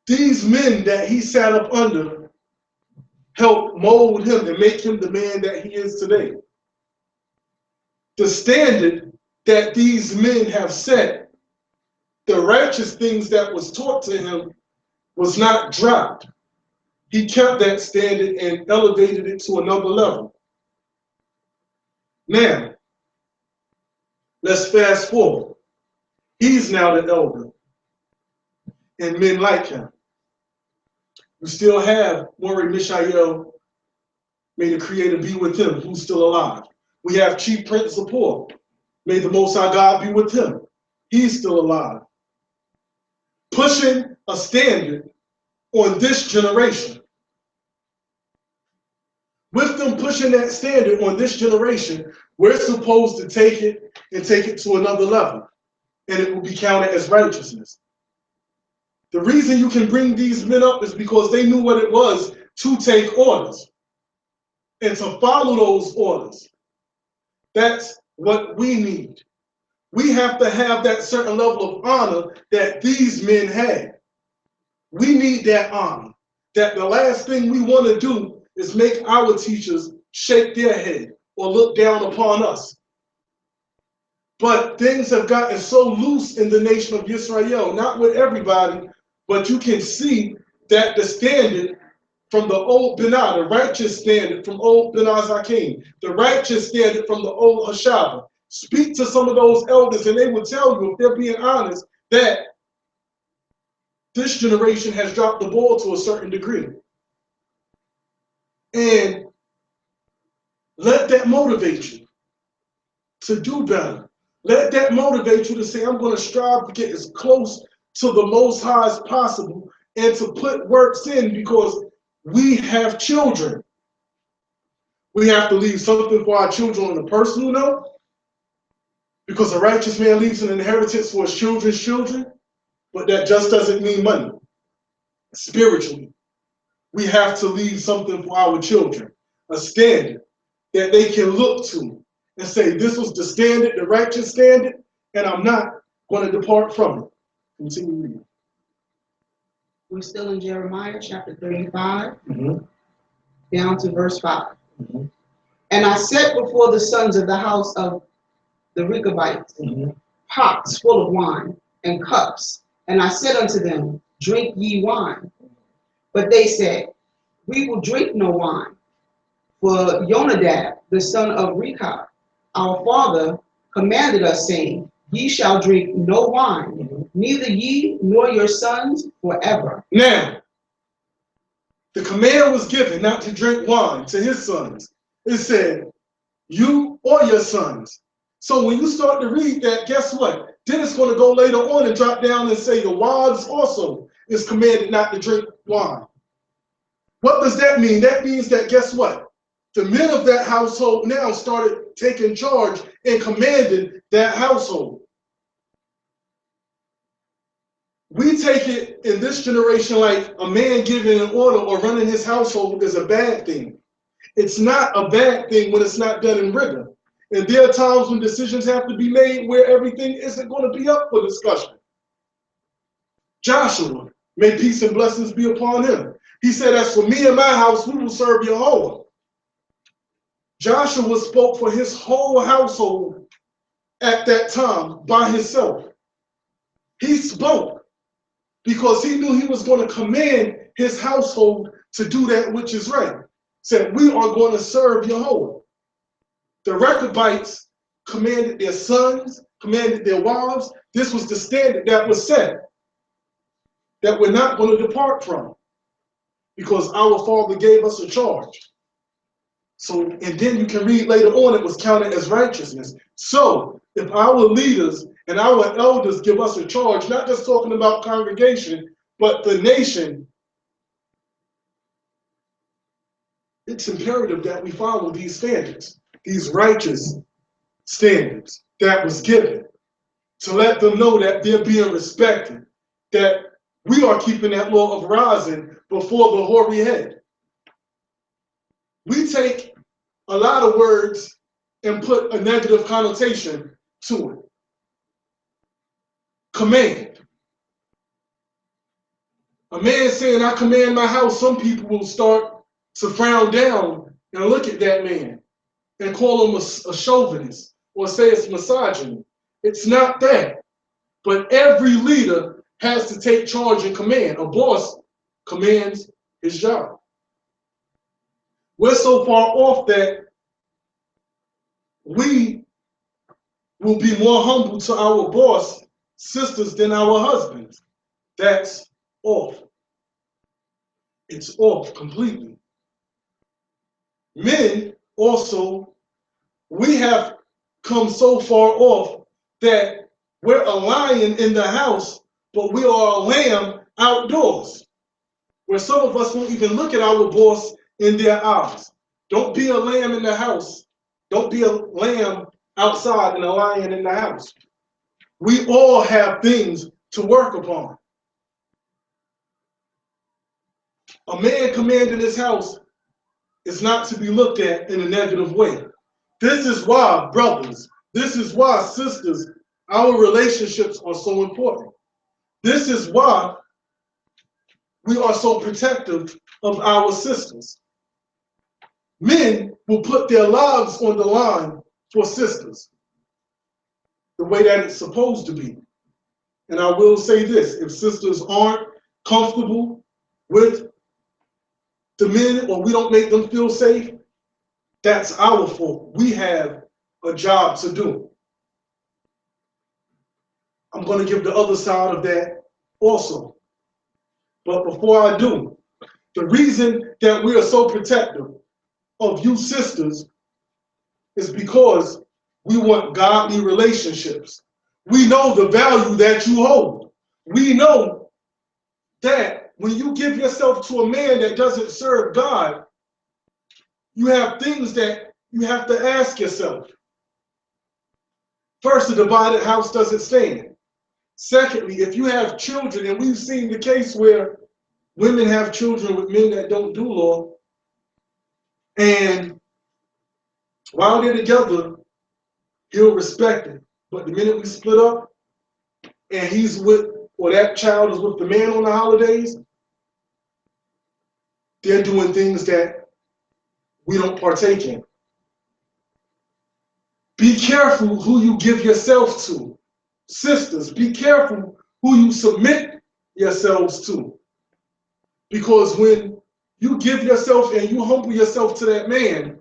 [SPEAKER 1] These men that he sat up under helped mold him and make him the man that he is today. The standard that these men have set, the righteous things that was taught to him, was not dropped. He kept that standard and elevated it to another level. Now, let's fast forward. He's now the elder, and men like him. We still have Moreh Mishael, may the Creator be with him, who's still alive. We have Chief Prince Zipporah, may the Most High God be with him. He's still alive. Pushing a standard on this generation. With them pushing that standard on this generation, we're supposed to take it and take it to another level, and it will be counted as righteousness. The reason you can bring these men up is because they knew what it was to take orders and to follow those orders. That's what we need. We have to have that certain level of honor that these men had. We need that honor. That the last thing we want to do is make our teachers shake their head or look down upon us. But things have gotten so loose in the nation of Israel, not with everybody, but you can see that the standard from the old Binah, the righteous standard from old Binah Zakim, the righteous standard from the old Hashaba. Speak to some of those elders and they will tell you, if they're being honest, that this generation has dropped the ball to a certain degree. And let that motivate you to do better. Let that motivate you to say, I'm going to strive to get as close to the Most High as possible and to put works in, because we have children. We have to leave something for our children on a personal note, because a righteous man leaves an inheritance for his children's children, but that just doesn't mean money. Spiritually, we have to leave something for our children, a standard that they can look to and say, this was the standard, the righteous standard, and I'm not going to depart from it. Continue reading.
[SPEAKER 2] We're still in Jeremiah chapter 35, down to verse 5. And I set before the sons of the house of the Rechabites pots full of wine and cups, and I said unto them, drink ye wine. But they said, we will drink no wine. For Jonadab, the son of Rechab, our father, commanded us, saying, ye shall drink no wine, neither ye nor your sons forever.
[SPEAKER 1] Now, the command was given not to drink wine to his sons. It said, you or your sons. So when you start to read that, guess what? Then it's going to go later on and drop down and say your wives also is commanded not to drink wine. What does that mean? That means that, guess what? The men of that household now started taking charge and commanding that household. We take it in this generation like a man giving an order or running his household is a bad thing. It's not a bad thing when it's not done in rigor. And there are times when decisions have to be made where everything isn't going to be up for discussion. Joshua, may peace and blessings be upon him. He said, as for me and my house, we will serve Yahweh. Joshua spoke for his whole household at that time by himself. He spoke because he knew he was going to command his household to do that which is right. Said, we are going to serve Yahweh. The Rechabites commanded their sons, commanded their wives. This was the standard that was set, that we're not going to depart from, because our Father gave us a charge. So, and then you can read later on, it was counted as righteousness. So, if our leaders and our elders give us a charge, not just talking about congregation, but the nation, it's imperative that we follow these standards, these righteous standards that was given, to let them know that they're being respected, that we are keeping that law of rising before the hoary head. We take a lot of words and put a negative connotation to it. Command. A man saying, I command my house, some people will start to frown down and look at that man and call him a chauvinist or say it's misogyny. It's not that. But every leader has to take charge and command. A boss commands his job. We're so far off that we will be more humble to our boss sisters than our husbands. That's off. It's off completely. Men also, we have come so far off that we're a lion in the house, but we are a lamb outdoors, where some of us won't even look at our boss in their eyes. Don't be a lamb in the house. Don't be a lamb outside and a lion in the house. We all have things to work upon. A man commanding his house is not to be looked at in a negative way. This is why, brothers, this is why, sisters, our relationships are so important. This is why we are so protective of our sisters. Men will put their lives on the line for sisters, the way that it's supposed to be. And I will say this, if sisters aren't comfortable with the men, or we don't make them feel safe, that's our fault. We have a job to do. I'm going to give the other side of that also. But before I do, the reason that we are so protective of you sisters is because we want godly relationships. We know the value that you hold. We know that when you give yourself to a man that doesn't serve God, you have things that you have to ask yourself. First, a divided house doesn't stand. Secondly, if you have children, and we've seen the case where women have children with men that don't do law, and while they're together, he'll respect it. But the minute we split up, and he's with, or that child is with the man on the holidays, they're doing things that we don't partake in. Be careful who you give yourself to. Sisters, be careful who you submit yourselves to. Because when you give yourself and you humble yourself to that man,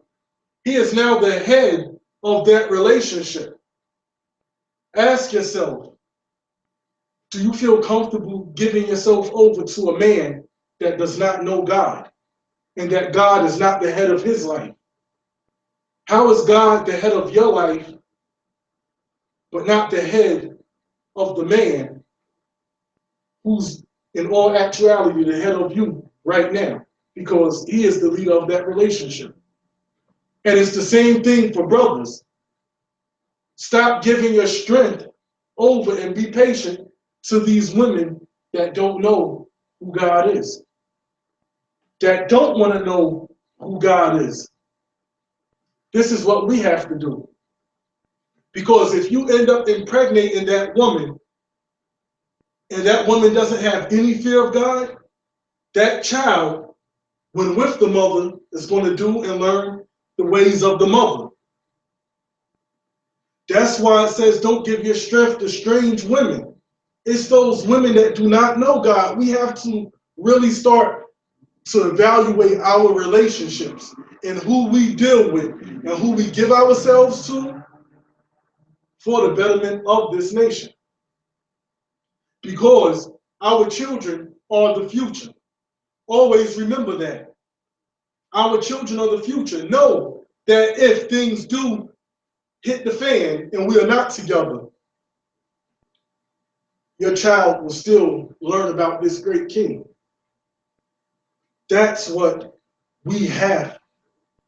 [SPEAKER 1] he is now the head of that relationship. Ask yourself, do you feel comfortable giving yourself over to a man that does not know God, and that God is not the head of his life? How is God the head of your life, but not the head of the man who's in all actuality the head of you right now? Because he is the leader of that relationship. And it's the same thing for brothers. Stop giving your strength over and be patient to these women that don't know who God is, that don't want to know who God is. This is what we have to do. Because if you end up impregnating that woman, and that woman doesn't have any fear of God, that child, when with the mother, is going to do and learn the ways of the mother. That's why it says, don't give your strength to strange women. It's those women that do not know God. We have to really start to evaluate our relationships and who we deal with and who we give ourselves to for the betterment of this nation. Because our children are the future. Always remember that. Our children are the future. Know that if things do hit the fan and we are not together, your child will still learn about this great king. That's what we have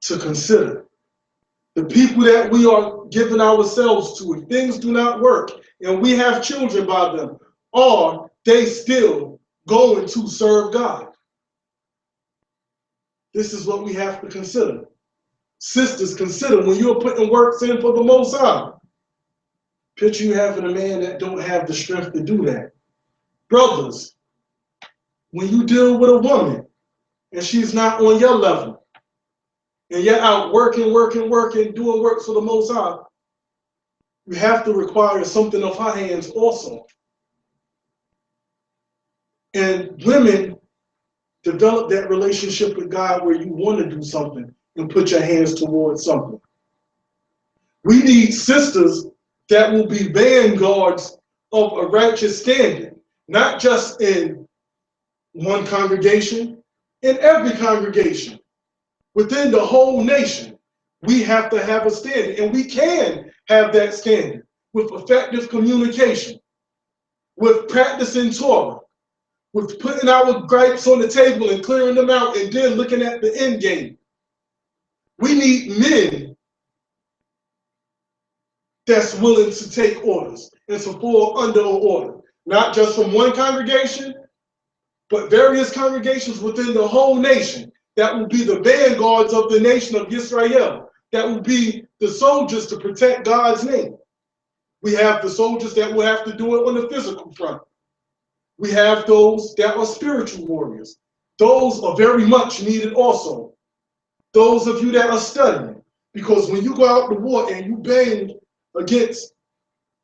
[SPEAKER 1] to consider. The people that we are giving ourselves to, if things do not work and we have children by them, are they still going to serve God? This is what we have to consider. Sisters, consider when you're putting works in for the Most High. Picture you having a man that don't have the strength to do that. Brothers, when you deal with a woman and she's not on your level, and you're out working, doing works for the Most High, you have to require something of her hands also. And women develop that relationship with God where you want to do something and put your hands towards something. We need sisters that will be vanguards of a righteous standing, not just in one congregation, in every congregation, within the whole nation. We have to have a standing, and we can have that standing with effective communication, with practicing Torah, with putting our gripes on the table and clearing them out, and then looking at the end game. We need men that's willing to take orders and to fall under an order, not just from one congregation, but various congregations within the whole nation that will be the vanguards of the nation of Israel, that will be the soldiers to protect God's name. We have the soldiers that will have to do it on the physical front. We have those that are spiritual warriors. Those are very much needed also. Those of you that are studying, because when you go out to war and you bang against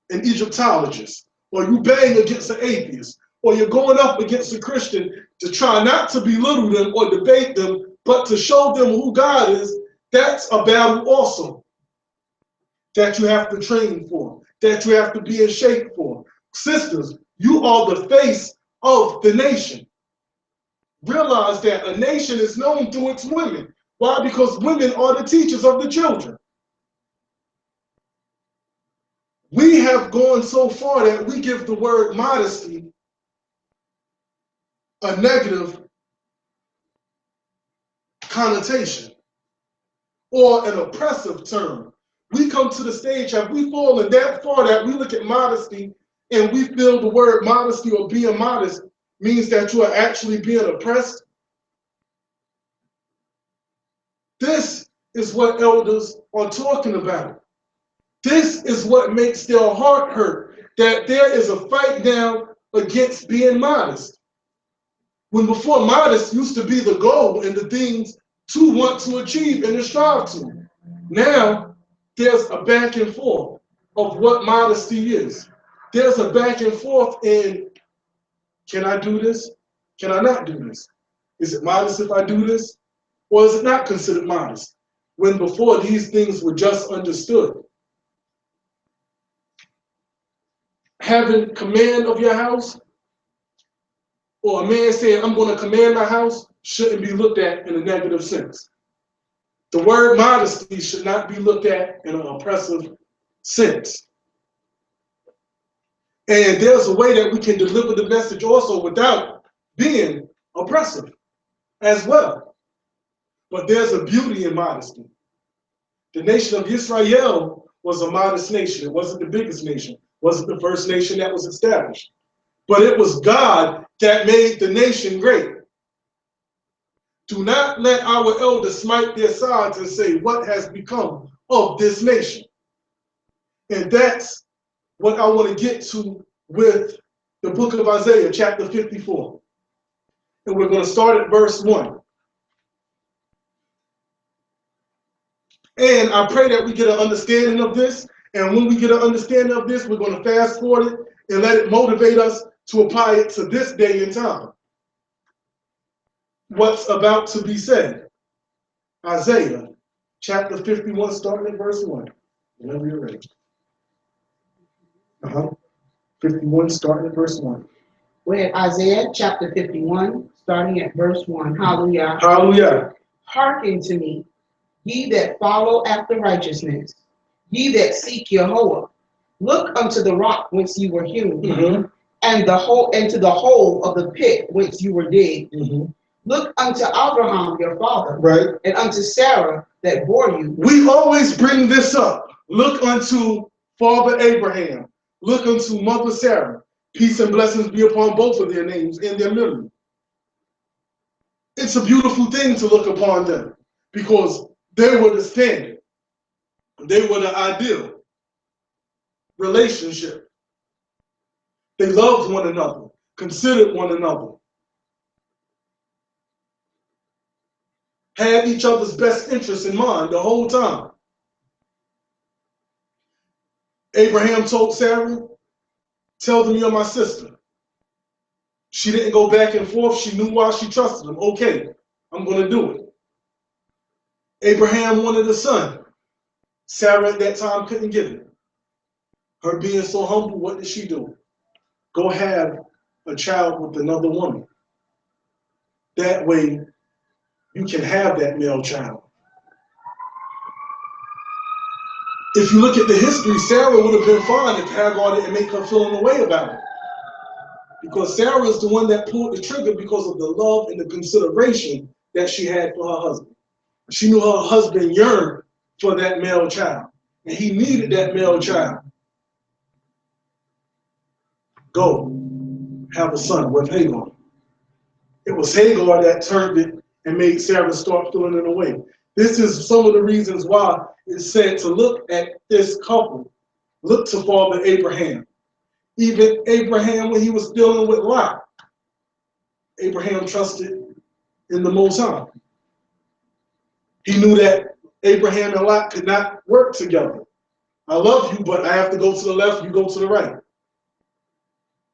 [SPEAKER 1] an Egyptologist, or you bang against an atheist, or you're going up against a Christian to try not to belittle them or debate them, but to show them who God is, that's a battle also that you have to train for, that you have to be in shape for. Sisters, you are the face of the nation. Realize that a nation is known through its women. Why? Because women are the teachers of the children. We have gone so far that we give the word modesty a negative connotation or an oppressive term. We come to the stage, have we fallen that far that we look at modesty and we feel the word modesty or being modest means that you are actually being oppressed? This is what elders are talking about. This is what makes their heart hurt, that there is a fight now against being modest. When before, modest used to be the goal and the things to want to achieve and to strive to. Now, there's a back and forth of what modesty is. There's a back and forth in, can I do this? Can I not do this? Is it modest if I do this? Or is it not considered modest? When before, these things were just understood. Having command of your house, or a man saying, I'm going to command my house, shouldn't be looked at in a negative sense. The word modesty should not be looked at in an oppressive sense. And there's a way that we can deliver the message also without being oppressive as well. But there's a beauty in modesty. The nation of Israel was a modest nation. It wasn't the biggest nation. It wasn't the first nation that was established. But it was God that made the nation great. Do not let our elders smite their sides and say, what has become of this nation? And that's what I want to get to with the book of Isaiah, chapter 54. And we're going to start at verse 1. And I pray that we get an understanding of this. And when we get an understanding of this, we're going to fast forward it and let it motivate us to apply it to this day and time. What's about to be said. Isaiah chapter 51, starting at verse 1. Whenever you're ready. 51, starting at verse 1.
[SPEAKER 2] We're at Isaiah chapter 51, starting at verse 1. Hallelujah.
[SPEAKER 1] Hallelujah.
[SPEAKER 2] Hearken to me, ye that follow after righteousness, ye that seek Yahweh. Look unto the rock whence you were hewn, and to the hole of the pit whence you were digged. Look unto Abraham your father,
[SPEAKER 1] right,
[SPEAKER 2] and unto Sarah that bore you.
[SPEAKER 1] We always bring this up. Look unto Father Abraham. Look unto Mother Sarah. Peace and blessings be upon both of their names in their memory. It's a beautiful thing to look upon them because they were the standard. They were the ideal relationship. They loved one another, considered one another, had each other's best interests in mind the whole time. Abraham told Sarah, tell them you're my sister. She didn't go back and forth. She knew why. She trusted him. Okay, I'm going to do it. Abraham wanted a son. Sarah at that time couldn't get it. Her being so humble, what did she do? Go have a child with another woman. That way, you can have that male child. If you look at the history, Sarah would have been fine if Hagar didn't make her feel in a way about it. Because Sarah is the one that pulled the trigger because of the love and the consideration that she had for her husband. She knew her husband yearned for that male child, and he needed that male child. Go, have a son with Hagar. It was Hagar that turned it and made Sarah start feeling in a way. This is some of the reasons why it's said to look at this couple, look to Father Abraham. Even Abraham, when he was dealing with Lot, Abraham trusted in the Most High. He knew that Abraham and Lot could not work together. I love you, but I have to go to the left, you go to the right.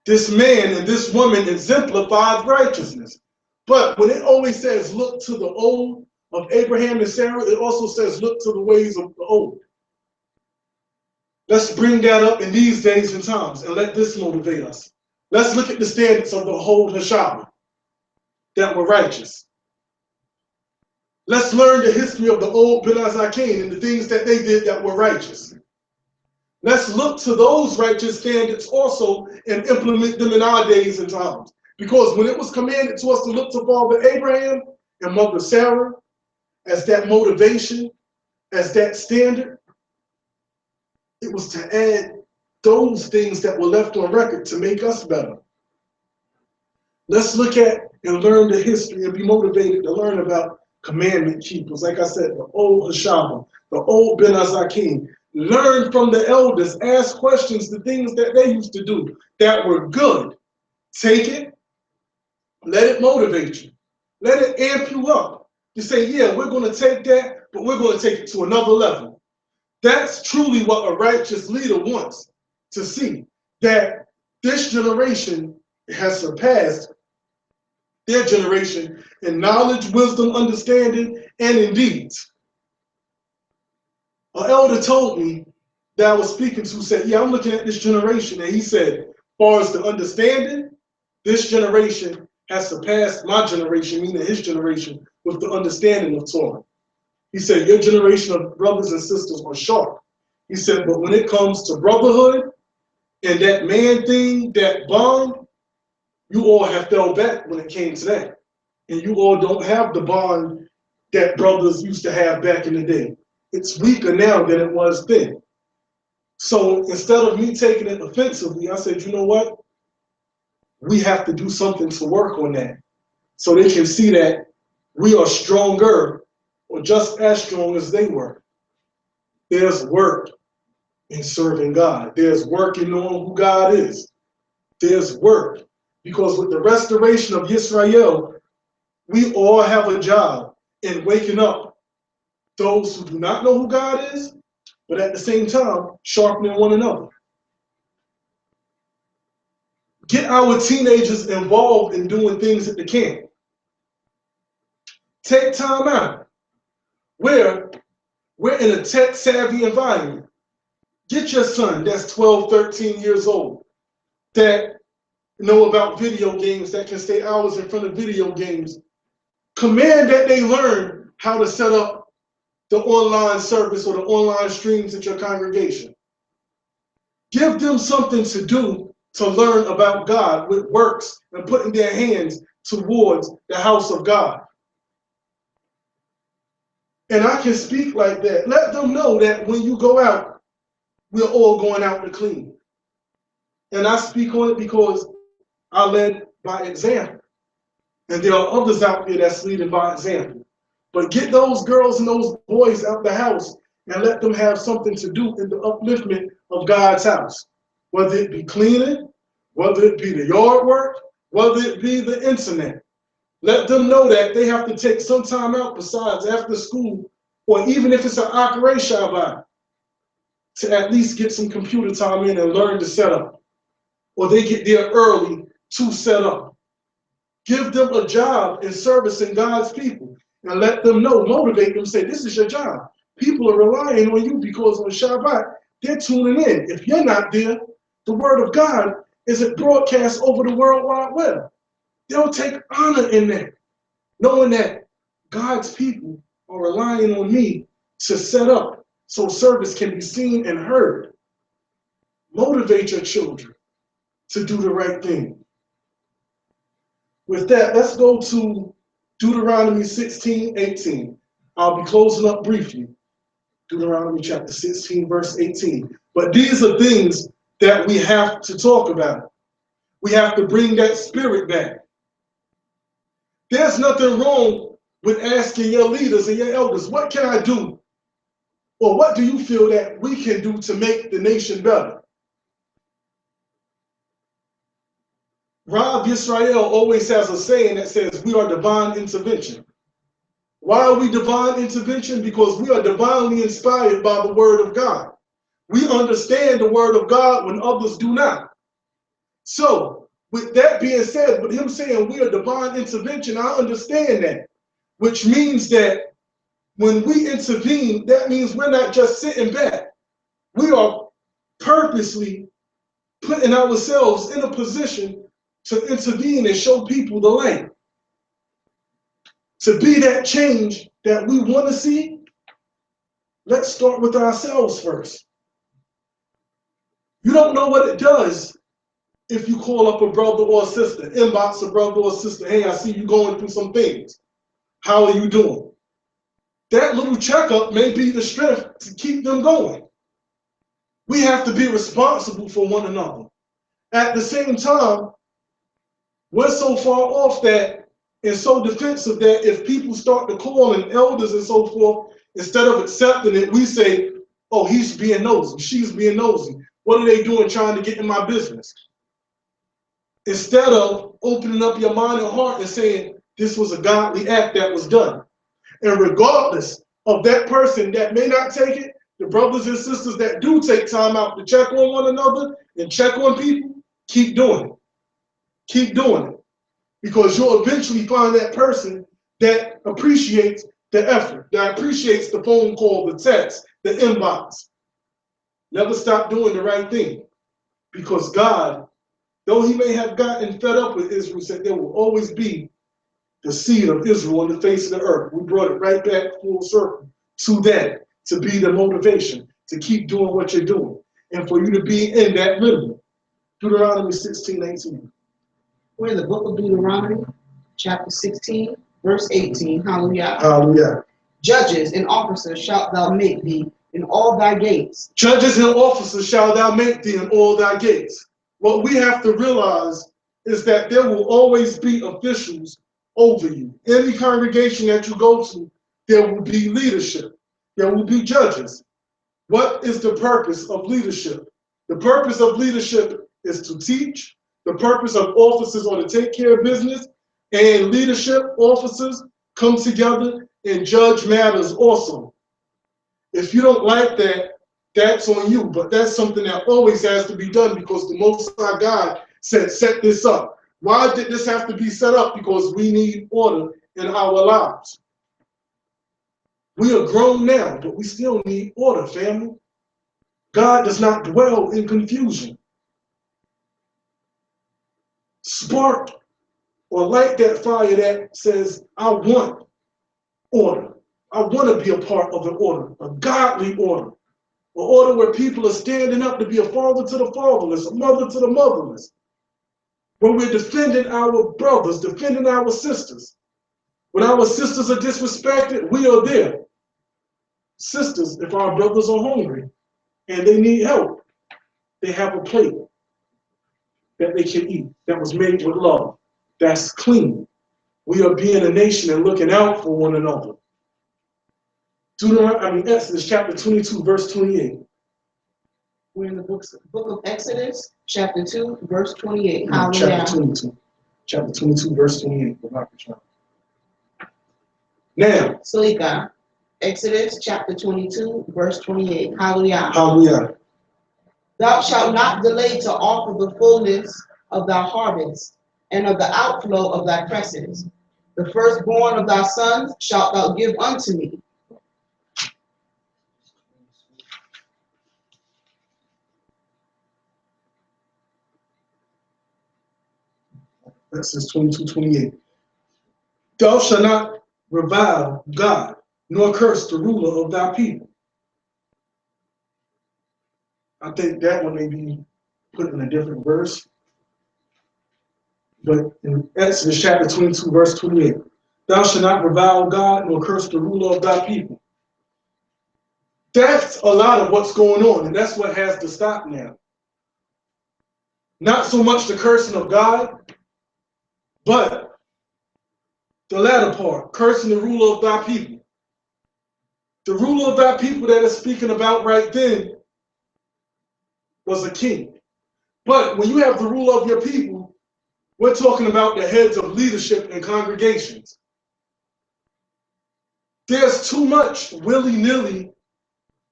[SPEAKER 1] This man and this woman exemplified righteousness. But when it always says look to the old of Abraham and Sarah, it also says look to the ways of the old. Let's bring that up in these days and times and let this motivate us. Let's look at the standards of the whole Hashaba that were righteous. Let's learn the history of the old Ben Azakin and the things that they did that were righteous. Let's look to those righteous standards also and implement them in our days and times. Because when it was commanded to us to look to Father Abraham and Mother Sarah as that motivation, as that standard, it was to add those things that were left on record to make us better. Let's look at and learn the history and be motivated to learn about commandment keepers. Like I said, the old Hashaba, the old Ben Azakin. Learn from the elders, ask questions, the things that they used to do that were good. Take it, let it motivate you. Let it amp you up. You say, yeah, we're going to take that, but we're going to take it to another level. That's truly what a righteous leader wants to see, that this generation has surpassed their generation in knowledge, wisdom, understanding, and in deeds. An elder told me that I was speaking to said, yeah, I'm looking at this generation, and he said, as far as the understanding, this generation has surpassed my generation, meaning his generation, with the understanding of Torah. He said, your generation of brothers and sisters are sharp. He said, but when it comes to brotherhood and that man thing, that bond, you all have fell back when it came to that. And you all don't have the bond that brothers used to have back in the day. It's weaker now than it was then. So instead of me taking it offensively, I said, you know what? We have to do something to work on that so they can see that we are stronger or just as strong as they were. There's work in serving God. There's work in knowing who God is. There's work. Because with the restoration of Israel, we all have a job in waking up those who do not know who God is, but at the same time, sharpening one another. Get our teenagers involved in doing things at the camp. Take time out. We're in a tech-savvy environment. Get your son that's 12, 13 years old, that know about video games, that can stay hours in front of video games. Command that they learn how to set up the online service or the online streams at your congregation. Give them something to do to learn about God with works and putting their hands towards the house of God. And I can speak like that. Let them know that when you go out, we're all going out to clean. And I speak on it because I led by example. And there are others out there that's leading by example. But get those girls and those boys out the house and let them have something to do in the upliftment of God's house. Whether it be cleaning, whether it be the yard work, whether it be the internet. Let them know that they have to take some time out besides after school, or even if it's an Akare Shabbat, to at least get some computer time in and learn to set up. Or they get there early to set up. Give them a job in servicing God's people and let them know, motivate them, say, this is your job. People are relying on you because on Shabbat, they're tuning in. If you're not there, the word of God isn't broadcast over the World Wide Web. They'll take honor in that, knowing that God's people are relying on me to set up so service can be seen and heard. Motivate your children to do the right thing. With that, let's go to Deuteronomy 16:18. I'll be closing up briefly. Deuteronomy chapter 16, verse 18. But these are things that we have to talk about. We have to bring that spirit back. There's nothing wrong with asking your leaders and your elders, what can I do? Or what do you feel that we can do to make the nation better? Rav Yisrael always has a saying that says, we are divine intervention. Why are we divine intervention? Because we are divinely inspired by the word of God. We understand the word of God when others do not. So, with that being said, with him saying we are divine intervention, I understand that. Which means that when we intervene, that means we're not just sitting back. We are purposely putting ourselves in a position to intervene and show people the light. To be that change that we want to see, let's start with ourselves first. You don't know what it does if you call up a brother or a sister, inbox a brother or sister, hey, I see you going through some things. How are you doing? That little checkup may be the strength to keep them going. We have to be responsible for one another. At the same time, we're so far off that and so defensive that if people start to call and elders and so forth, instead of accepting it, we say, oh, he's being nosy, she's being nosy. What are they doing trying to get in my business? Instead of opening up your mind and heart and saying, this was a godly act that was done. And regardless of that person that may not take it, the brothers and sisters that do take time out to check on one another and check on people, keep doing it. Keep doing it. Because you'll eventually find that person that appreciates the effort, that appreciates the phone call, the text, the inbox. Never stop doing the right thing. Because God, though he may have gotten fed up with Israel, said there will always be the seed of Israel on the face of the earth. We brought it right back full circle to that, to be the motivation, to keep doing what you're doing, and for you to be in that rhythm. Deuteronomy 16:18.
[SPEAKER 2] We're in the book of Deuteronomy, chapter 16, verse 18. Hallelujah.
[SPEAKER 1] Hallelujah.
[SPEAKER 2] Judges and officers shalt thou make thee in all thy gates.
[SPEAKER 1] Judges and officers shalt thou make thee in all thy gates. What we have to realize is that there will always be officials over you. Any congregation that you go to, there will be leadership. There will be judges. What is the purpose of leadership? The purpose of leadership is to teach. The purpose of officers are to take care of business. And leadership officers come together and judge matters also. If you don't like that, that's on you. But that's something that always has to be done because the Most High God said, set this up. Why did this have to be set up? Because we need order in our lives. We are grown now, but we still need order, family. God does not dwell in confusion. Spark or light that fire that says, I want order. I want to be a part of an order, a godly order. An order where people are standing up to be a father to the fatherless, a mother to the motherless. When we're defending our brothers, defending our sisters. When our sisters are disrespected, we are there. Sisters, if our brothers are hungry and they need help, they have a plate that they can eat that was made with love, that's clean. We are being a nation and looking out for one another. Exodus chapter 22, verse 28.
[SPEAKER 2] We're in the book of Exodus, chapter 2, verse 28.
[SPEAKER 1] No, chapter 22. Chapter 22, verse 28. Now.
[SPEAKER 2] Salika. Exodus chapter 22, verse 28. Hallelujah.
[SPEAKER 1] Hallelujah.
[SPEAKER 2] Thou shalt not delay to offer the fullness of thy harvest and of the outflow of thy presses. The firstborn of thy sons shalt thou give unto me.
[SPEAKER 1] Exodus 22, 28. Thou shalt not revile God, nor curse the ruler of thy people. I think that one may be put in a different verse. But in Exodus chapter 22, verse 28, thou shalt not revile God, nor curse the ruler of thy people. That's a lot of what's going on, and that's what has to stop now. Not so much the cursing of God, but the latter part, cursing the ruler of thy people. The ruler of thy people that is speaking about right then was a king. But when you have the ruler of your people, we're talking about the heads of leadership and congregations. There's too much willy-nilly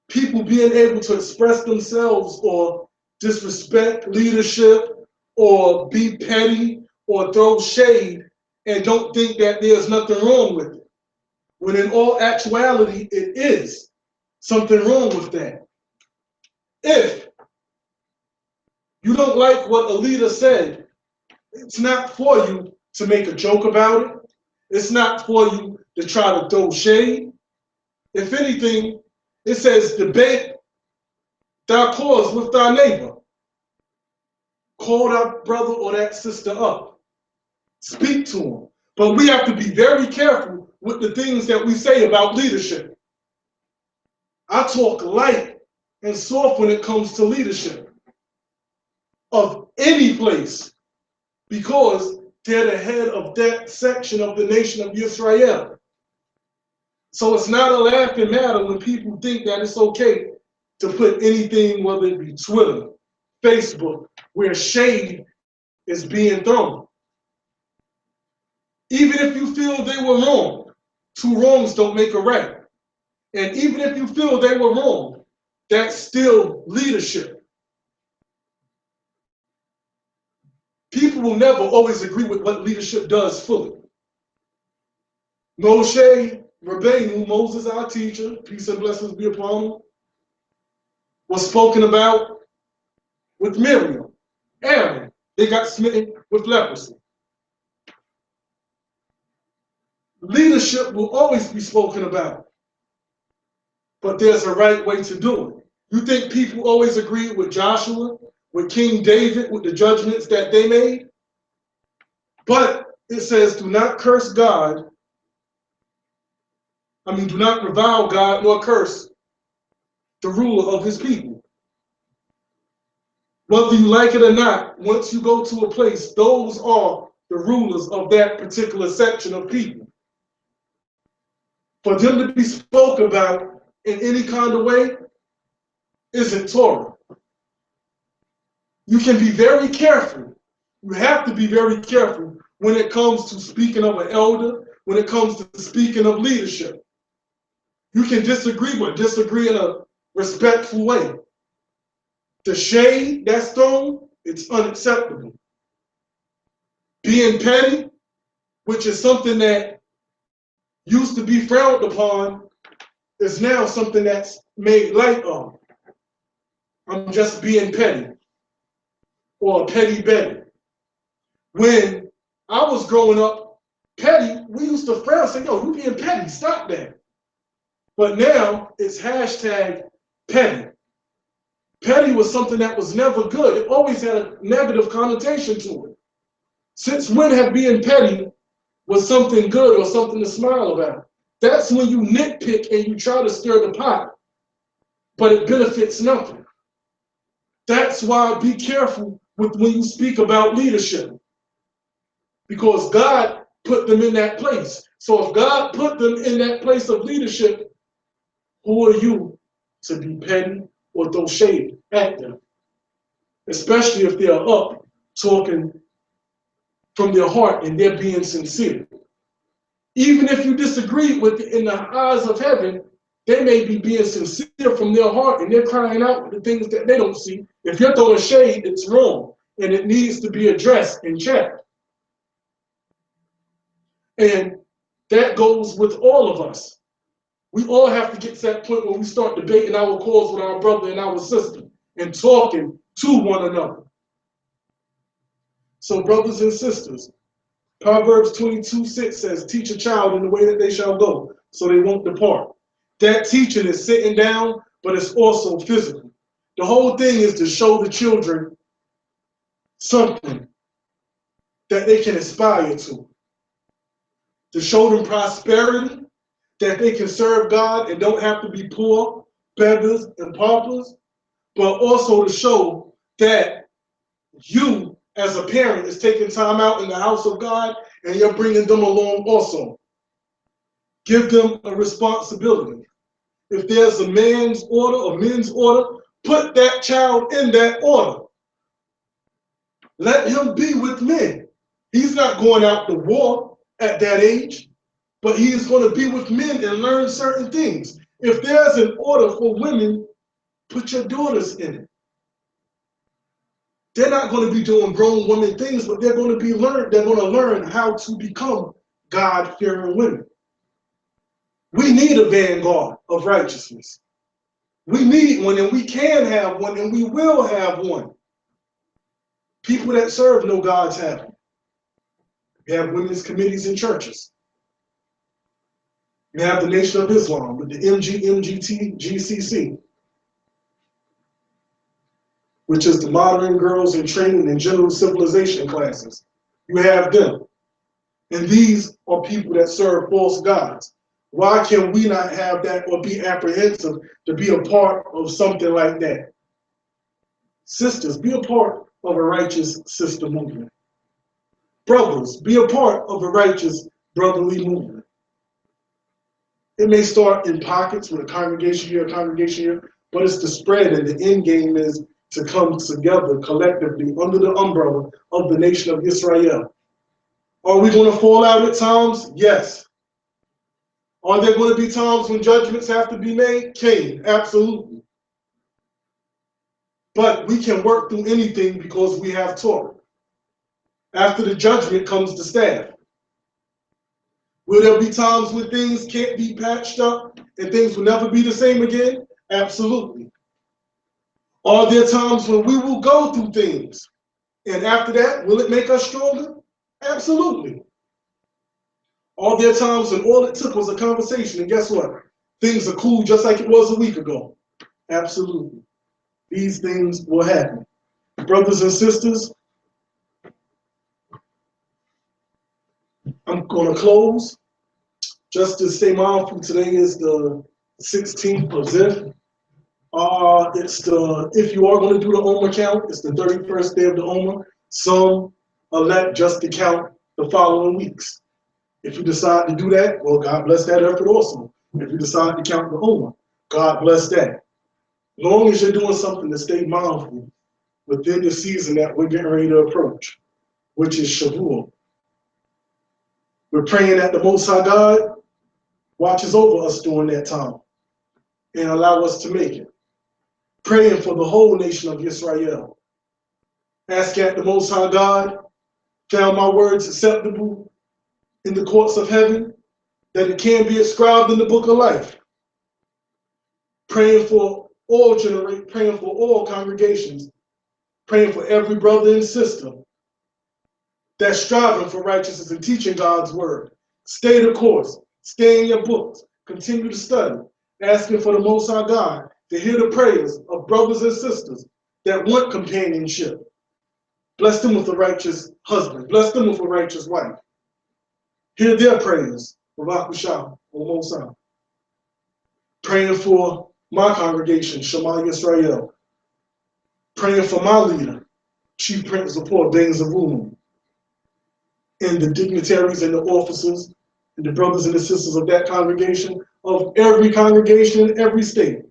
[SPEAKER 1] people being able to express themselves or disrespect leadership or be petty or throw shade and don't think that there's nothing wrong with it. When in all actuality, it is something wrong with that. If you don't like what a leader said, it's not for you to make a joke about it. It's not for you to try to throw shade. If anything, it says debate thy cause with thy neighbor. Call that brother or that sister up. Speak to them. But we have to be very careful with the things that we say about leadership. I talk light and soft when it comes to leadership of any place because they're the head of that section of the nation of Israel. So it's not a laughing matter when people think that it's okay to put anything, whether it be Twitter, Facebook, where shade is being thrown. Even if you feel they were wrong, two wrongs don't make a right. And even if you feel they were wrong, that's still leadership. People will never always agree with what leadership does fully. Moshe Rabbeinu, Moses, our teacher, peace and blessings be upon him, was spoken about with Miriam. Aaron, they got smitten with leprosy. Leadership will always be spoken about, but there's a right way to do it. You think people always agree with Joshua, with King David, with the judgments that they made? But it says, do not curse God. Do not revile God nor curse the ruler of his people. Whether you like it or not, once you go to a place, those are the rulers of that particular section of people. For them to be spoke about in any kind of way isn't Torah. You can be very careful. You have to be very careful when it comes to speaking of an elder, when it comes to speaking of leadership. You can disagree, but disagree in a respectful way. The shade that's thrown, it's unacceptable. Being petty, which is something that used to be frowned upon, is now something that's made light of. I'm just being petty or a petty Betty. When I was growing up, petty, we used to frown and say, yo, you being petty, stop that. But now it's hashtag petty. Petty was something that was never good. It always had a negative connotation to it. Since when have being petty was something good or something to smile about? That's when you nitpick and you try to stir the pot, but it benefits nothing. That's why be careful with when you speak about leadership, because God put them in that place. So if God put them in that place of leadership, who are you to be petty or throw shade at them? Especially if they are up talking from their heart and they're being sincere. Even if you disagree with it in the eyes of heaven, they may be being sincere from their heart and they're crying out the things that they don't see. If you're throwing shade, it's wrong and it needs to be addressed and checked. And that goes with all of us. We all have to get to that point where we start debating our cause with our brother and our sister and talking to one another. So brothers and sisters, Proverbs 22:6 says, teach a child in the way that they shall go, so they won't depart. That teaching is sitting down, but it's also physical. The whole thing is to show the children something that they can aspire to show them prosperity, that they can serve God and don't have to be poor, beggars, and paupers, but also to show that you, as a parent, is taking time out in the house of God and you're bringing them along also. Give them a responsibility. If there's a man's order or men's order, put that child in that order. Let him be with men. He's not going out to war at that age, but he is going to be with men and learn certain things. If there's an order for women, put your daughters in it. They're not going to be doing grown women things, but they're going to learn how to become God-fearing women. We need a vanguard of righteousness. We need one, and we can have one, and we will have one. People that serve know God's have them. We have women's committees in churches. We have the Nation of Islam with the MGT, GCC, which is the Modern Girls in Training and General Civilization classes. You have them. And these are people that serve false gods. Why can we not have that or be apprehensive to be a part of something like that? Sisters, be a part of a righteous sister movement. Brothers, be a part of a righteous brotherly movement. It may start in pockets with a congregation here, but it's the spread, and the end game is to come together collectively under the umbrella of the nation of Israel. Are we going to fall out at times? Yes. Are there going to be times when judgments have to be made? Cain, absolutely. But we can work through anything because we have Torah. After the judgment comes the staff. Will there be times when things can't be patched up and things will never be the same again? Absolutely. Are there times when we will go through things and after that, will it make us stronger? Absolutely. Are there times when all it took was a conversation and guess what? Things are cool just like it was a week ago? Absolutely. These things will happen. Brothers and sisters, I'm going to close. Just to stay mindful, today is the 16th of Ziph. If you are going to do the Omer count, it's the 31st day of the Omer. Some elect just to count the following weeks. If you decide to do that, well, God bless that effort also. If you decide to count the Omer, God bless that. As long as you're doing something to stay mindful within the season that we're getting ready to approach, which is Shavuot. We're praying that the Most High God watches over us during that time and allow us to make it. Praying for the whole nation of Israel. Ask that the Most High God found my words acceptable in the courts of heaven, that it can be inscribed in the book of life. Praying for praying for all congregations, praying for every brother and sister that's striving for righteousness and teaching God's word. Stay the course. Stay in your books. Continue to study. Asking for the Most High God to hear the prayers of brothers and sisters that want companionship. Bless them with a righteous husband. Bless them with a righteous wife. Hear their prayers. Barak B'Shah, O Most High. Praying for my congregation, Shema Yisrael. Praying for my leader, Chief Prince of Poor, Baines of Woman, and the dignitaries and the officers and the brothers and the sisters of that congregation, of every congregation in every state.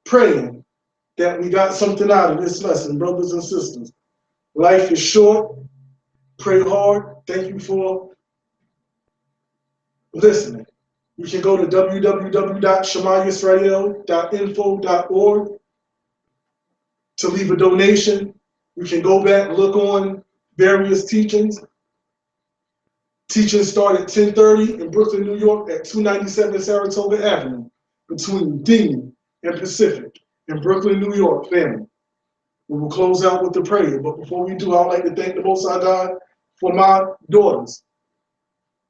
[SPEAKER 1] Praying that we got something out of this lesson, brothers and sisters. Life is short. Pray hard. Thank you for listening. You can go to www.shemayisrael.info.org to leave a donation. You can go back, look on various teachings. Teachings start at 10:30 in Brooklyn, New York at 297 Saratoga Avenue between Dean and Pacific in Brooklyn, New York, family. We will close out with the prayer, but before we do, I'd like to thank the Most High God for my daughters.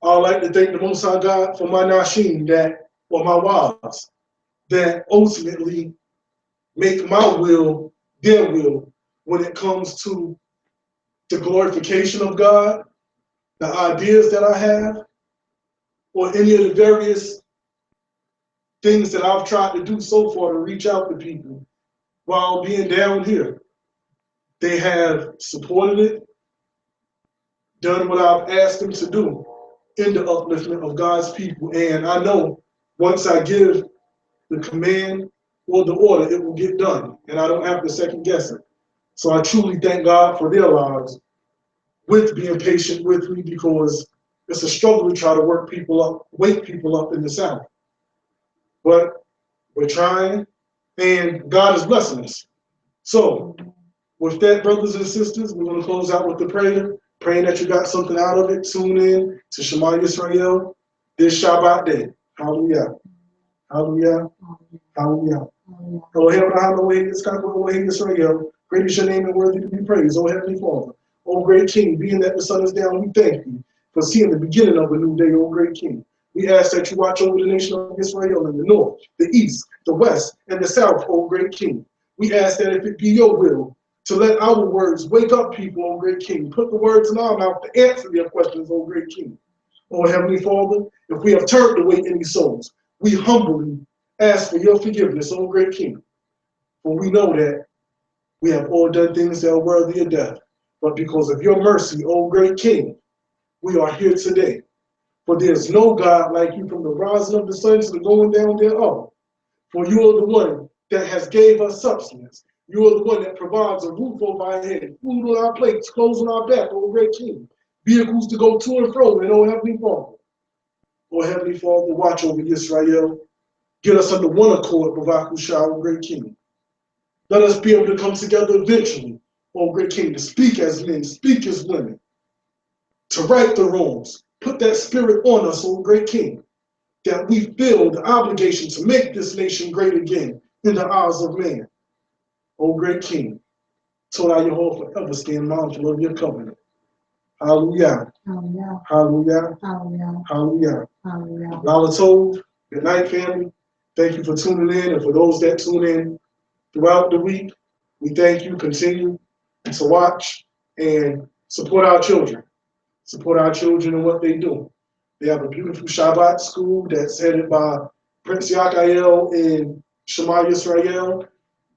[SPEAKER 1] I'd like to thank the Most High God for my Nashim, or my wives, that ultimately make my will their will when it comes to the glorification of God, the ideas that I have, or any of the various things that I've tried to do so far to reach out to people while being down here. They have supported it, done what I've asked them to do in the upliftment of God's people. And I know once I give the command or the order, it will get done. And I don't have to second guess it. So I truly thank God for their lives with being patient with me, because it's a struggle to try to wake people up in the South. But we're trying, and God is blessing us. So with that, brothers and sisters, we're going to close out with the prayer, praying that you got something out of it. Tune in to Shema Yisrael this Shabbat day. Hallelujah. Hallelujah. Hallelujah. Oh, heaven, hallowed, it's kind of Yisrael. Great is your name and worthy to be praised, oh Heavenly Father. Oh, great King, being that the sun is down, we thank you for seeing the beginning of a new day, oh great King. We ask that you watch over the nation of Israel in the north, the east, the west, and the south, oh great King. We ask that if it be your will, to let our words wake up people, oh great King. Put the words in our mouth to answer their questions, oh great King. Oh Heavenly Father, if we have turned away any souls, we humbly ask for your forgiveness, oh great King. For we know that we have all done things that are worthy of death. But because of your mercy, O great King, we are here today. For there is no God like you, from the rising of the sun to the going down thereof. For you are the one that has gave us substance. You are the one that provides a roof over our head, food on our plates, clothes on our back, O great King. Vehicles to go to and fro, and O Heavenly Father. O Heavenly Father, watch over Israel. Get us under one accord, Barak B'Shah, O great King. Let us be able to come together eventually, O great King, to speak as men, speak as women, to right the wrongs. Put that spirit on us, O great King, that we feel the obligation to make this nation great again in the eyes of man. O great King, Torah Yehovah forever stand mindful of your covenant. Hallelujah. Hallelujah. Hallelujah. Hallelujah. Hallelujah. Hallelujah. Lala Tov, good night, family. Thank you for tuning in, and for those that tune in throughout the week, we thank you. Continue to watch and support our children. Support our children and what they do. They have a beautiful Shabbat school that's headed by Prince Yakael and Shema Yisrael.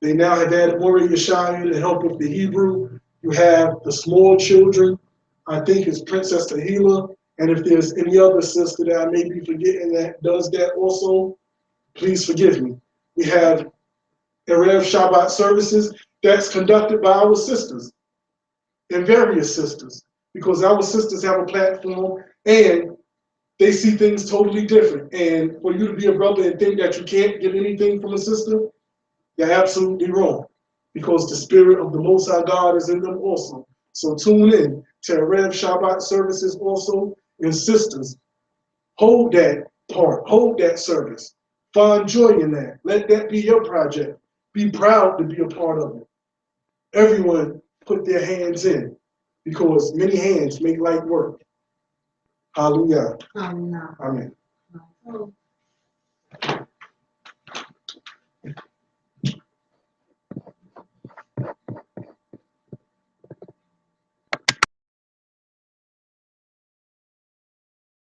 [SPEAKER 1] They now have added Mori Yeshaya to help with the Hebrew. You have the small children. I think it's Princess Tahila. And if there's any other sister that I may be forgetting that does that also, please forgive me. We have Erev Shabbat services that's conducted by our sisters and various sisters, because our sisters have a platform and they see things totally different. And for you to be a brother and think that you can't get anything from a sister, you're absolutely wrong, because the spirit of the Most High God is in them also. So tune in to Erev Shabbat services also, and sisters, hold that part, hold that service. Find joy in that. Let that be your project. Be proud to be a part of it. Everyone put their hands in because many hands make light work. Hallelujah.
[SPEAKER 2] Hallelujah.
[SPEAKER 1] Amen.